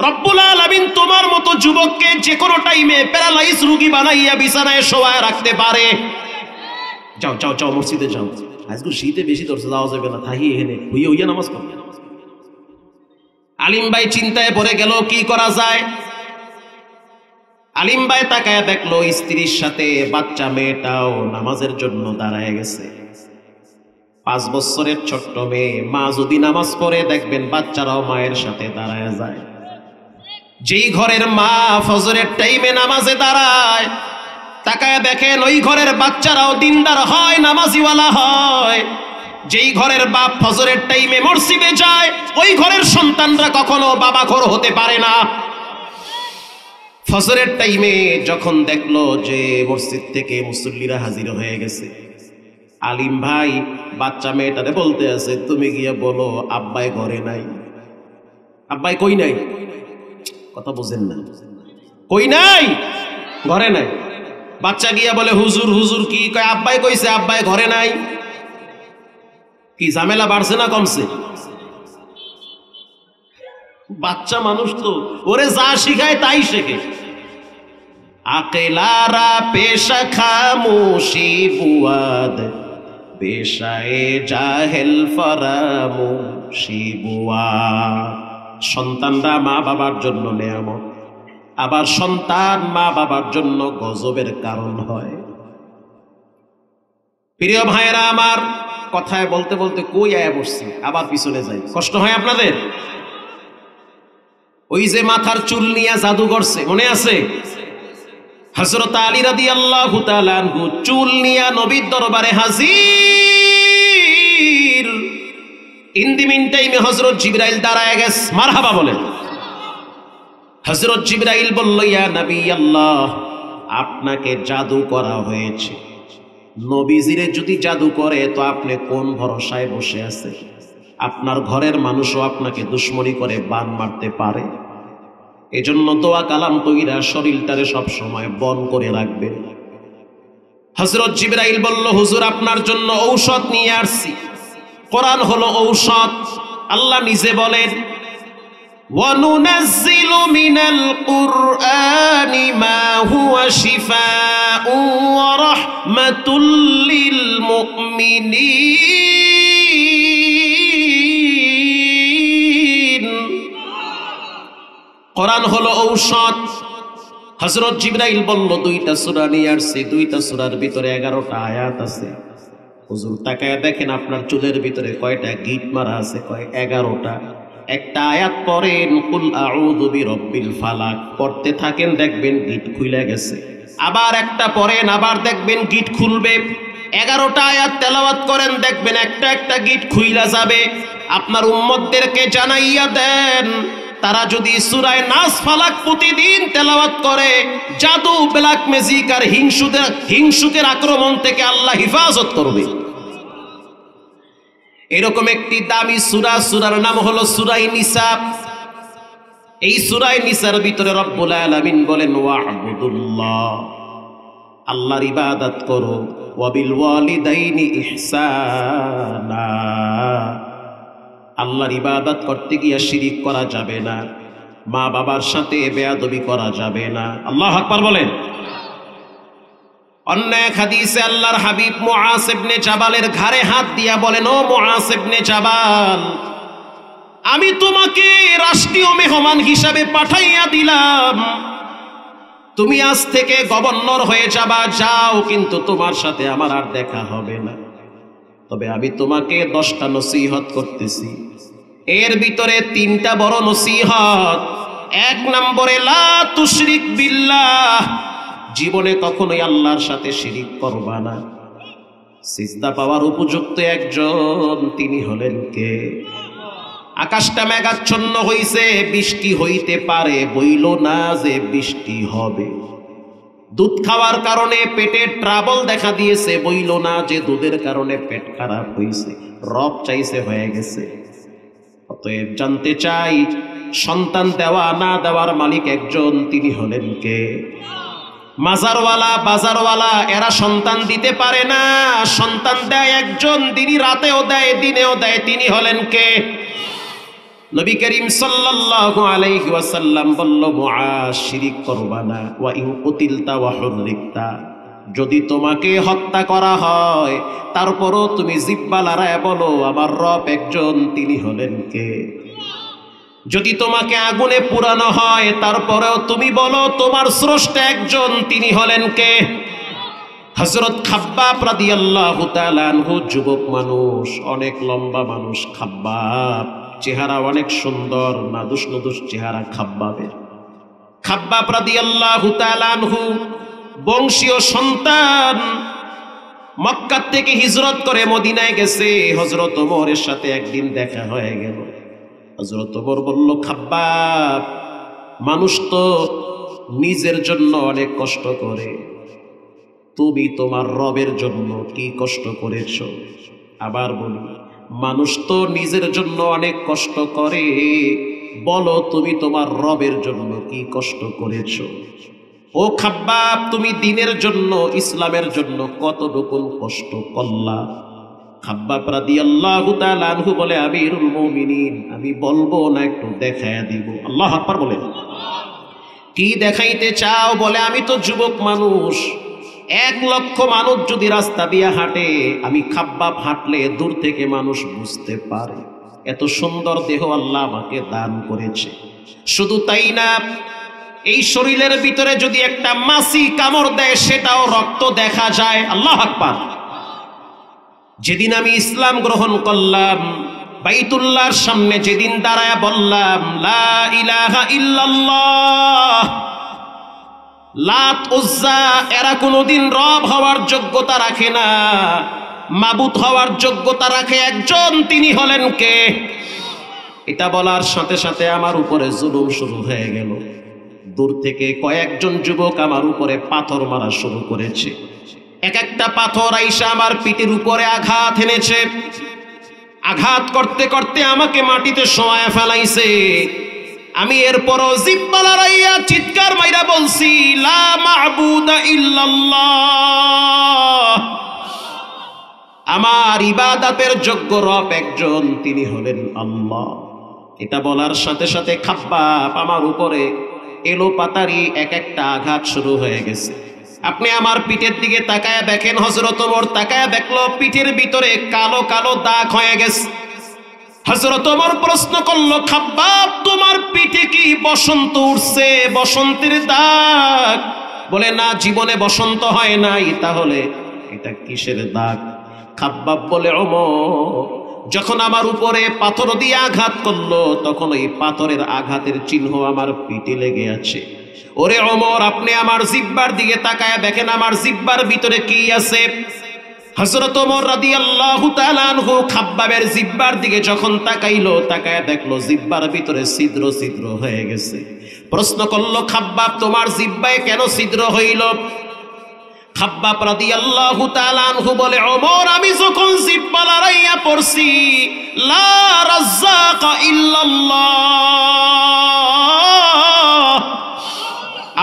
রব্বুল আলামিন তোমার মতো যুবককে যে কোনো টাইমে প্যারালাইজ রোগী বানাইয়া বিছানায় শোয়ায় রাখতে পারে। যাও যাও যাও মসজিদে যাও, আজকে শীতে বেশি ধরছে, যাওয়া যাবে না, থাকি এখানে হইয়া হইয়া নামাজ পড়বে। আলিম ভাই চিন্তায় পড়ে গেল কি করা যায়। আলিম ভাই তাকায় দেখলো স্ত্রীর সাথে বাচ্চা মেয়েটাও নামাজের জন্য দাঁড়ায় গেছে। 5 বছরের ছোট্ট মেয়ে, মা যদি নামাজ পড়ে দেখবেন বাচ্চারাও মায়ের সাথে দাঁড়ায় যায়। যেই ঘরের মা ফজরের টাইমে নামাজে দাঁড়ায়, তাকায় দেখেন ওই ঘরের বাচ্চারাও দিনদার হয়, নামাজিওয়ালা হয়। যেই ঘরের বাপ ফজরের টাইমে মসজিদে যায়, ওই ঘরের সন্তানরা কখনো বাবাখোর হতে পারে না। ফজরের টাইমে যখন দেখলো যে মসজিদ থেকে মুসল্লিরা হাজির হয়ে গেছে, আলিম ভাই বাচ্চা মেয়েটারে বলতে আছে, তুমি গিয়ে বলো আব্বাই ঘরে নাই। আব্বাই কই নাই? কথা বুঝেন না, কই নাই? ঘরে নাই। বাচ্চা গিয়া বলে হুজুর হুজুর কি কয়? আব্বাই কইছে আব্বাই ঘরে নাই। কি ঝামেলা বাড়ছে না কমছে? বাচ্চা মানুষ তো, ওরে যা শিখায় তাই শেখে। আকেলারা পেশা খামোশি বুয়াদ, পেশায়ে জাহেল ফরামোশি বুয়াদ। সন্তানরা মা বাবার জন্য নেয়ামত, আবার সন্তান মা বাবার জন্য গজবের কারণ হয়। প্রিয় ভাইরা আমার, কথায় বলতে বলতে কই আয়া বসছি, আবার পিছনে যাই। কষ্ট হয় আপনাদের? ওই যে মাথার চুল নিয়ে জাদু করছে, মনে আছে? হযরত আলী রাদিয়াল্লাহু তাআলা আনহু চুল নিয়ে নবীর দরবারে হাজির। ইন দি মিন টাইমে হযরত জিবরাইল দাঁড়ায় গেছে। মারহাবা বলেন। হযরত জিবরাইল বলল, ইয়া নবী আল্লাহ, আপনাকে জাদু করা হয়েছে। নবীজিরে যদি জাদু করে তো আপনি কোন ভরসায় বসে আছেন? আপনার ঘরের মানুষও আপনাকে দুশ্মনী করে বান মারতে পারে। এজন্য দোয়া কালাম তৈরা শরীরটারে সব সময় বন করে রাখবেন। হযরত জিবরাইল বলল, হুজুর আপনার জন্য ঔষধ নিয়ে আসছি। কোরআন হলো ঔষধ। আল্লাহ নিজে বলেন, وَنُنَزِّلُ مِنَ الْقُرْآنِ مَا هُوَ شِفَاءٌ وَرَحْمَةٌ لِّلْمُؤْمِنِينَ। কোরআন হলো ঔষধ। হযরত জিবরাইল বলল, 2টা সূরা নিয়ে আসছি, 2টা সূরার ভিতরে 11টা আয়াত আছে। হুজুর তাকায় দেখেন আপনার চুলের ভিতরে কয়টা গিট মারা আছে? কয় 11টা। একটা আয়াত পড়েন, কুল আউযু বিরাব্বিল ফালাক, পড়তে থাকেন দেখবেন গিট খুলে গেছে। আবার একটা পড়েন, আবার দেখবেন গিট খুলবে। 11টা আয়াত তেলাওয়াত করেন, দেখবেন একটা একটা গিট খুইলা যাবে। আপনার উম্মতদেরকে জানাইয়া দেন, তারা যদি সূরা নাস ফালাক প্রতিদিন তেলাওয়াত করে, জাদু ব্ল্যাক ম্যাজিক আর হিংসুকের আক্রমণ থেকে আল্লাহ হিফাজত করবে। এরকম একটি দামি সূরা, সূরার নাম হলো সূরা নিসা। এই সূরা নিসার ভিতরে রব্বুল আলামিন বলেন, ওয়া'বুদুল্লাহ, আল্লাহর ইবাদত করো, ওয়াবিল ওয়ালিদাইনি ইহসানা, আল্লাহর ইবাদত করতে গিয়ে শিরিক করা যাবে না, মা বাবার সাথে বেয়াদবি করা যাবে না। আল্লাহু আকবার বলেন। অন্য এক হাদিসে আল্লাহর হাবিব মুআজ ইবনে জাবালের ঘাড়ে হাত দিয়া বলেন, ও মুআজ ইবনে জাবাল, আমি তোমাকে রাষ্ট্রীয় মেহমান হিসাবে পাঠাইয়া দিলাম, তুমি আজ থেকে গভর্নর হয়ে যাবা, যাও, কিন্তু তোমার সাথে আমার আর দেখা হবে না। তবে আমি তোমাকে 10টা নসিহত করতেছি, এর ভিতরে 3টা বড় নসিহত। 1 নম্বরে, লা তুশরিক বিল্লাহ, জীবনে কখনোই আল্লাহর সাথে শিরিক করবা না। সিজদা পাওয়ার উপযুক্ত একজন, তিনি হলেন কে? আকাশটা মেঘাচ্ছন্ন হইছে, বৃষ্টি হইতে পারে, বইল না যে বৃষ্টি হবে। দুধ খাওয়ার কারণে পেটে ট্রাবল দেখা দিয়েছে, বইল না যে দুধের কারণে পেট খারাপ হইছে, রব চাইছে হয়ে গেছে। অতএব জানতে চাই, সন্তান দেওয়া না দেওয়ার মালিক একজন, তিনি হলেন কে? মাজারওয়ালা, বাজারওয়ালা এরা সন্তান দিতে পারে না, সন্তান দেয় একজন, তিনি রাতেও দেয় দিনেও দেয়, তিনি হলেন কে? নবী করিম সাল্লাল্লাহু আলাইহি ওয়াসাল্লাম বলল, মুআজ, শিরিক করবা না, ওয়া ইন কুতিলতা ওয়া হুররিকতা, যদি তোমাকে হত্যা করা হয় তারপরও তুমি জিহ্বা লড়ায় বলো আমার রব একজন, তিনি হলেন কে? যদি তোমাকে আগুনে পুরানো হয় তারপরেও তুমি বলো তোমার স্রষ্টা একজন, তিনি হলেন কে? হযরত খাব্বাব রাদিয়াল্লাহু তাআলা আনহু যুবক মানুষ, অনেক লম্বা মানুষ খাব্বাব, চেহারা অনেক সুন্দর, নাদুস নদুস চেহারা খাব্বাবের। খাব্বাব রাদিয়াল্লাহু তাআলা আনহু বংশীয় সন্তান, মক্কা থেকে হিজরত করে মদিনায় গেছে। হযরত ওমরের সাথে একদিন দেখা হয়ে গেল। হযরত ওমর বলল, খাব্বাব, মানুষ তো নিজের জন্য অনেক কষ্ট করে, তুমি তোমার রবের জন্য কি কষ্ট করেছো? আবার বলি, মানুষ তো নিজের জন্য অনেক কষ্ট করে, বলো তুমি তোমার রবের জন্য কি কষ্ট করেছো? ও খাব্বাব, তুমি দ্বীনের জন্য, ইসলামের জন্য কতটুকু কষ্ট করলা? খাব্বাব রাদিয়াল্লাহু তাআলা আনহু বলে, আমিরুল মুমিনিন, আমি বলবো না, একটু দেখায়া দিব। আল্লাহু আকবার বলেন। কি দেখাইতে চাও? বলে, আমি তো যুবক মানুষ, 1 লক্ষ মানুষ যদি রাস্তা দিয়ে হাঁটে, আমি খাব্বাব হাঁটলে দূর থেকে মানুষ বুঝতে পারে এত সুন্দর দেহ আল্লাহ আমাকে দান করেছে। শুধু তাই না, এই শরীরের ভিতরে যদি একটা মাছি কামড় দেয় সেটাও রক্ত দেখা যায়। আল্লাহু আকবার। যেদিন আমি ইসলাম গ্রহণ করলাম, বাইতুল্লাহর সামনে যেদিন দাঁড়ায় বললাম, লা ইলাহা ইল্লাল্লাহ, লাত উজ্জা এরা কোনোদিন রব হওয়ার যোগ্যতা রাখে না, মাবুদ হওয়ার যোগ্যতা রাখে একজন, তিনি হলেন কে? এটা বলার সাথে সাথে আমার উপরে জুলুম শুরু হয়ে গেল। দূর থেকে কয়েকজন যুবক আমার উপরে পাথর মারা শুরু করেছে। এক একটা পাথর আইসা আমার পিঠের উপরে আঘাত এনেছে। আঘাত করতে করতে আমাকে মাটিতে শোয়ায় ফেলাইছে। আমি এরপরও জিহ্বা লড়াইয়া চিৎকার মাইরা বলছি, লা মা'বুদা ইল্লাল্লাহ, আমার ইবাদতের যোগ্য রব একজন, তিনি হলেন আল্লাহ। এটা বলার সাথে সাথে খাব্বাব আমার উপরে এলো পাতারি এক একটা আঘাত শুরু হয়ে গেছে। আপনি আমার পিঠের দিকে তাকায় দেখেন, হযরত ওমর তাকায় দেখলো পিঠের ভিতরে কালো কালো দাগ হয়ে গেছে। হযরত ওমর প্রশ্ন করলো, খাব্বাব, তোমার পিঠে কি বসন্ত উঠছে, বসন্তের দাগ? বলে, না, জীবনে বসন্ত হয় নাই। তাহলে এটা কিসের দাগ? খাব্বাব বলে, ওমর যখন আমার উপরে পাথর দিয়ে আঘাত করলো তখন ওই পাথরের আঘাতের চিহ্ন আমার পিঠে লেগে আছে। ওরে ওমর, আপনি আমার জিহ্বার দিকে তাকায় দেখেন আমার জিহ্বার ভিতরে কি আছে। হযরত ওমর রাদিয়াল্লাহু তাআলা আনহু খাব্বাবের জিহ্বার দিকে যখন তাকাইলো, তাকায় দেখলো জিহ্বার ভিতরে ছিদ্র ছিদ্র হয়ে গেছে। প্রশ্ন করলো, খাব্বাব, তোমার জিহ্বায় কেন ছিদ্র হইল? খাব্বাব রাদিয়াল্লাহু তাআলা আনহু বলে, ওমর, আমি যখন জিহ্বা লড়াইয়া পড়ছি, লা রাজ্জাকা ইল্লাল্লাহ,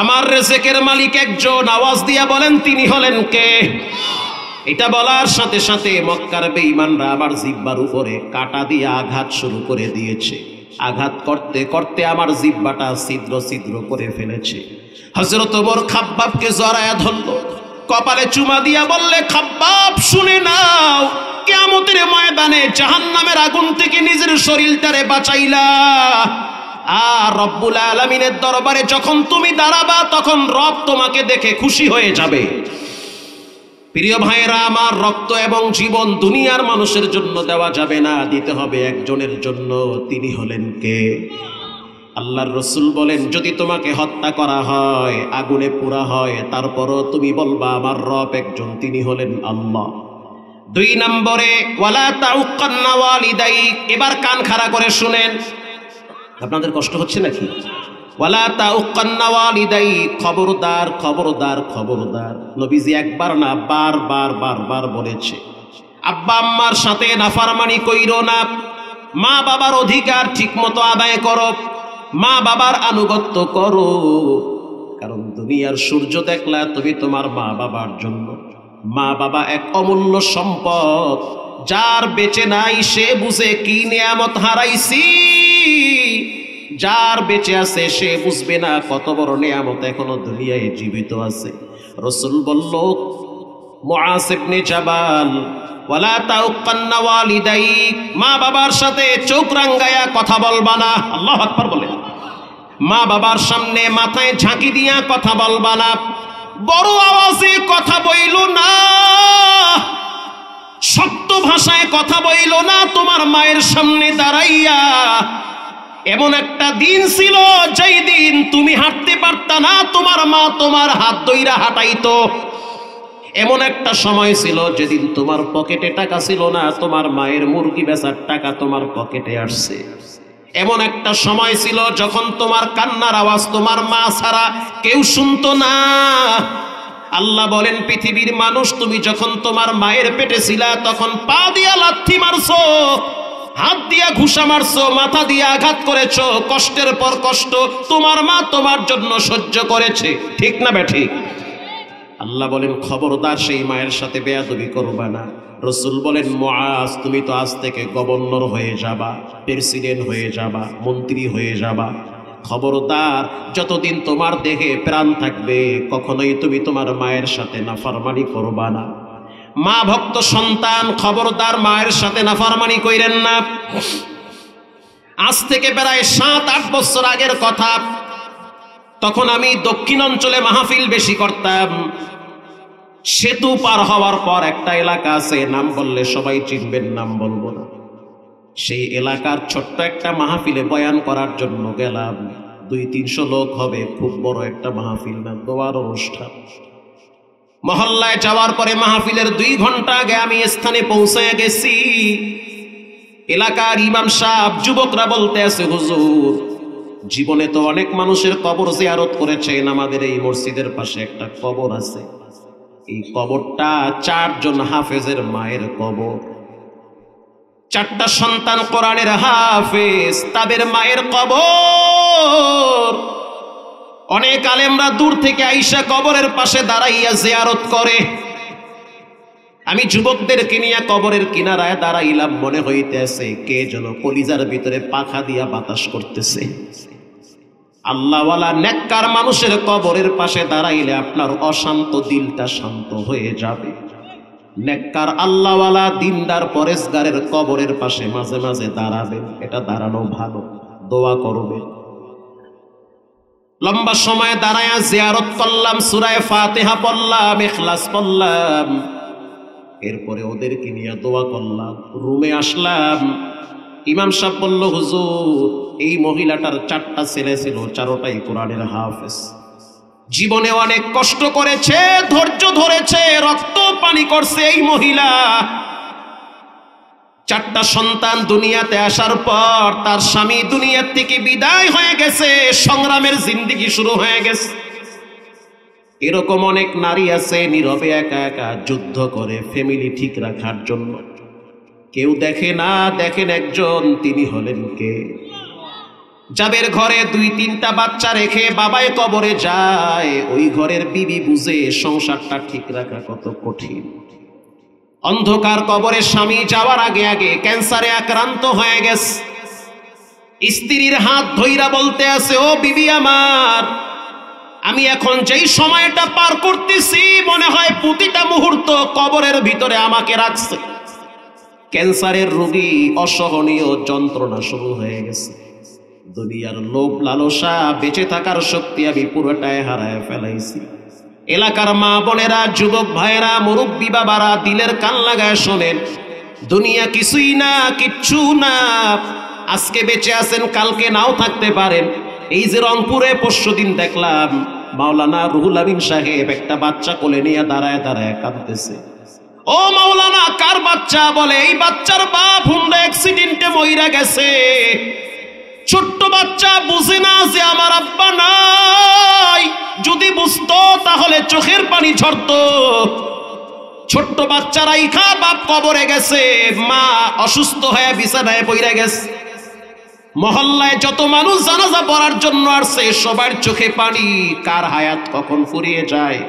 আমার রিজকের মালিক একজন, আওয়াজ দিয়া বলেন তিনি হলেন কে? এটা বলার সাথে সাথে মক্কার বেঈমানরা আমার জিহ্বার উপরে কাঁটা দিয়ে আঘাত শুরু করে দিয়েছে। আঘাত করতে করতে আমার জিহ্বাটা ছিদ্র ছিদ্র করে ফেলেছে। হযরত ওমর খাব্বাবকে জড়ায়া ধরল, কপালে চুমা দিয়া বললে, খাব্বাব, শুনে নাও, কিয়ামতের ময়দানে জাহান্নামের আগুন থেকে নিজের শরীরটারে বাঁচাইলা, আর রব্বুল আলামিনের দরবারে যখন তুমি দাঁড়াবা তখন রব তোমাকে দেখে খুশি হয়ে যাবে। প্রিয় ভাইয়েরা আমার, রক্ত এবং জীবন দুনিয়ার মানুষের জন্য দেওয়া যাবে না, দিতে হবে একজনের জন্য। তিনি হলেন কে? আল্লাহর রাসূল বলেন, যদি তোমাকে হত্যা করা হয়, আগুনে পোড়া হয়, তারপরও তুমি বলবা আমার রব একজন, তিনি হলেন আল্লাহ। 2 নম্বরে, ওয়ালা তাউক্কান্না ওয়ালিদাইক। এবার কান খাড়া করে শুনেন, আপনাদের কষ্ট হচ্ছে নাকি? ওয়ালা তাউক্কান্না ওয়ালিদাইক, খবরদার খবরদার খবরদার। নবীজি একবার না বারবার বারবার বলেছে, আব্বা আম্মার সাথে নাফরমানি কইরো না, মা বাবার অধিকার ঠিকমতো আদায় করো, মা বাবার আনুগত্য করো। কারণ দুনিয়ার সূর্য দেখলা তুমি তোমার মা বাবার জন্য। মা বাবা এক অমূল্য সম্পদ, যার বেঁচে নাই সে বুঝে কি নিয়ামত হারাইছি, যার বেঁচে আছে সে বুঝবে না কত বড় নিয়ামত এখনো দুনিয়ায় জীবিত আছে। রাসূল বলল, মুআজ ইবনে জাবাল, ওয়ালা তাউক্কান্না ওয়ালিদাইক, মা বাবার সাথে চোখ রাঙ্গায়া কথা বলবা না। আল্লাহু আকবার বলেন। মা বাবার সামনে মাথায় ঝাঁকি দিয়া কথা বলবা না, বড় আওয়াজে কথা বইল না, শক্ত ভাষায় কথা বইল না তোমার মায়ের সামনে দাঁড়াইয়া। এমন একটা দিন ছিল যেই দিন তুমি হাঁটতে পারতা না, তোমার মা তোমার হাত ধইরা হাঁটাইতো। এমন একটা সময় ছিল যেদিন তোমার পকেটে টাকা ছিল না, তোমার মায়ের মুরগি বেচার টাকা তোমার পকেটে আসছে। এমন একটা সময় ছিল যখন তোমার কান্নার আওয়াজ তোমার মা ছাড়া কেউ শুনতো না। আল্লাহ বলেন, পৃথিবীর মানুষ, তুমি যখন তোমার মায়ের পেটে ছিলা তখন পা দিয়া লাথি মারছো, হাত দিয়া ঘুষা মারছো, মাথা দিয়ে আঘাত করেছো, কষ্টের পর কষ্ট তোমার মা তোমার জন্য সহ্য করেছে। ঠিক না বেঠিক? আল্লাহ বলেন, খবরদার সেই মায়ের সাথে বেয়াদবি করবা না। রসুল বলেন, মুআজ, তুমি তো আজ থেকে গভর্নর হয়ে যাবা, প্রেসিডেন্ট হয়ে যাবা, মন্ত্রী হয়ে যাবা। খবরদার, যতদিন তোমার দেহে প্রাণ থাকবে কখনোই তুমি তোমার মায়ের সাথে নাফরমানি করবা না। মা ভক্ত সন্তান, খবরদার মায়ের সাথে নাফরমানি কইরেন না। আজ থেকে প্রায় 7-8 বছর আগের কথা, তখন আমি দক্ষিণ অঞ্চলে মাহফিল বেশি করতাম। সেতু পার হওয়ার পর একটা এলাকা আছে, নাম বললে সবাই চিনবেন, নাম বলবো না। সেই এলাকার ছোট্ট একটা মাহফিলে বয়ান করার জন্য গেলাম। 200-300 লোক হবে, খুব বড় একটা মাহফিল না, দোয়ার অনুষ্ঠান। মহল্লায় যাওয়ার পরে মাহফিলের 2 ঘন্টা আগে আমি স্থানে পৌঁছে গেছি। এলাকার ইমাম সাহেব, যুবকরা বলতে আছে, হুজুর, জীবনে তো অনেক মানুষের কবর জিয়ারত করেছেন, আমাদের এই মসজিদের পাশে একটা কবর আছে, এই কবরটা 4 জন হাফেজের মায়ের কবর। 4টা সন্তান কোরআনের হাফেজ, তাদের মায়ের কবর। অনেক আলেমরা দূর থেকে আইসা কবরের পাশে দাঁড়াইয়া জিয়ারত করে। আমি যুবকদেরকে নিয়ে কবরের কিনারায় দাঁড়াইলাম, মনে হইতেছে কে যেন কলিজার ভিতরে পাখা দিয়া বাতাস করতেছে। আল্লাহওয়ালা নেককার মানুষের কবরের পাশে দাঁড়াইলে আপনার অশান্ত দিলটা শান্ত হয়ে যাবে। নেককার আল্লাহওয়ালা দিনদার পরেশগারের কবরের পাশে মাঝে মাঝে দাঁড়াবেন, এটা দাঁড়ানো ভালো, দোয়া করবেন। লম্বা সময় দাঁড়ায়া জিয়ারত করলাম, সূরা ফাতিহা পড়লাম, ইখলাস পড়লাম, এরপরে ওদেরকে নিয়ে দোয়া করলাম। রুমে আসলাম, ইমাম সাহেব বলল, হুজুর, এই মহিলাটার 4টা ছেলে ছিল, 4টাই কোরআনের হাফেজ। জীবনে অনেক কষ্ট করেছে, ধৈর্য ধরেছে, রক্ত পানি করছে এই মহিলা। 4টা সন্তান দুনিয়াতে আসার পর তার স্বামী দুনিয়ার থেকে বিদায় হয়ে গেছে, সংগ্রামের জিন্দেগি শুরু হয়ে গেছে। এরকম অনেক নারী আছে নীরবে একা একা যুদ্ধ করে ফ্যামিলি ঠিক রাখার জন্য। কেউ দেখে না, দেখেন একজন, তিনি হলেন কে? যাদের ঘরে 2-3টা বাচ্চা রেখে বাবাই কবরে যায়, ওই ঘরের বিবি বুঝে সংসারটা ঠিক রাখা কত কঠিন। অন্ধকার কবরে স্বামী যাওয়ার আগে আগে ক্যান্সারে আক্রান্ত হয়ে গেছে। স্ত্রীর হাত ধইরা বলতে আছে, ও বিবি আমার, আমি এখন যেই সময়টা পার করতেছি মনে হয় প্রতিটা মুহূর্ত কবরের ভিতরে আমাকে রাখছে। ক্যান্সারের রোগী, অসহনীয় যন্ত্রণা শুরু হয়ে গেছে। দুনিয়ার লোভ লালসা, বেঁচে থাকার শক্তি আমি পুরোটাই হারায় ফেলাইছি। এলাকার মা বোনেরা, যুবক ভাইয়েরা, মুরব্বী বাবারা, দিলের কান লাগায় শোনেন, দুনিয়া কিছুই না, কিচ্ছু না। আজকে বেঁচে আছেন, কালকে নাও থাকতে পারেন। এই যে রংপুরে পরশুদিন দেখলাম মাওলানা রুহুল আমিন সাহেব একটা বাচ্চা কোলে নিয়ে দাঁড়ায় দাঁড়ায় কাঁদতেছে। ও মাওলানা, কার বাচ্চা? বলে এই বাচ্চার বাপ হুন্ডা অ্যাক্সিডেন্টে মইরা গেছে। ছোট্ট বাচ্চা বুঝে না যে আমার আব্বা নাই, যদি বুঝতো তাহলে চোখের পানি ঝরতো। ছোট্ট বাচ্চারাই খা বাপ কবরে গেছে, মা অসুস্থ হয়ে বিছানায় পইরা গেছে। মহল্লায় যত মানুষ জানাজা পড়ার জন্য আসছে, সবার চোখে পানি। কার হায়াত কখন ফুরিয়ে যায়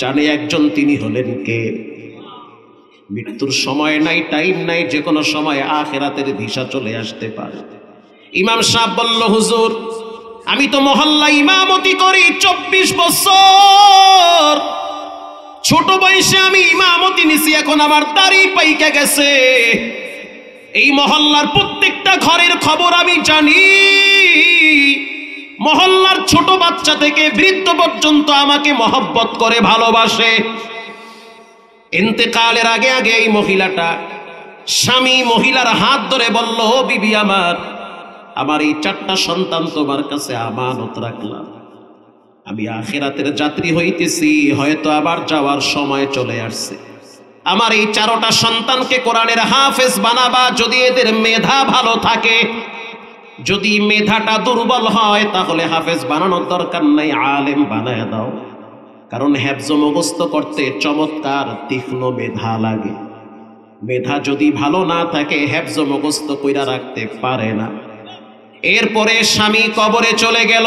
জানে একজন, তিনি হলেন কে? মৃত্যুর সময় নাই, টাইম নাই, যে কোনো সময় আখিরাতের ভিসা চলে আসতে পারে। ইমাম সাহেব বলল, হুজুর, আমি তো মহল্লা ইমামতি করি 24 বছর, ছোট বয়সে আমি ইমামতি নিছি, এখন আমার দাড়ি পাইকা গেছে। এই মহল্লার প্রত্যেকটা ঘরের খবর আমি জানি। মহল্লার ছোট বাচ্চা থেকে বৃদ্ধ পর্যন্ত আমাকে মহব্বত করে, ভালোবাসে। ইন্তেকালের আগে আগে এই মহিলাটা, স্বামী মহিলার হাত ধরে বলল, ও বিবি আমার এই 4টা সন্তান তোমার কাছে আমানত রাখলাম। আমি আখিরাতের যাত্রী হইতেছি, হয়তো আবার যাওয়ার সময় চলে আসছে। আমার এই 4টা সন্তানকে কোরআনের হাফেজ বানাবা। যদি এদের মেধা ভালো থাকে, যদি মেধাটা দুর্বল হয় তাহলে হাফেজ বানানোর দরকার নাই, আলেম বানায় দাও। কারণ হেফজ মুখস্থ করতে চমৎকার তীক্ষ্ণ মেধা লাগে। মেধা যদি ভালো না থাকে হেফজ মুখস্থ কইরা রাখতে পারে না। এরপরে স্বামী কবরে চলে গেল,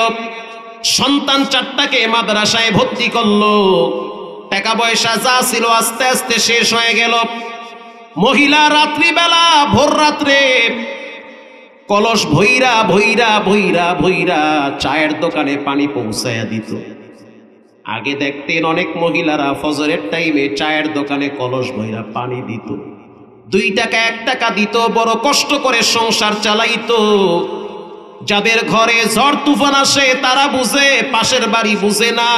সন্তান 4টাকে মাদ্রাসায় ভর্তি করলো। টাকা পয়সা যা ছিল আস্তে আস্তে শেষ হয়ে গেল। মহিলা রাত্রিবেলা ভোর রাত্রে কলস ভইরা ভইরা ভইরা ভইরা চায়ের দোকানে পানি পৌঁছায়া দিত। আগে দেখতেন অনেক মহিলারা ফজরের টাইমে চায়ের দোকানে কলস ভইরা পানি দিত, 2 টাকা 1 টাকা দিত, বড় কষ্ট করে সংসার চালাইতো। যাদের ঘরে ঝড় তুফান আসে তারা বুঝে, পাশের বাড়ি বুঝে না।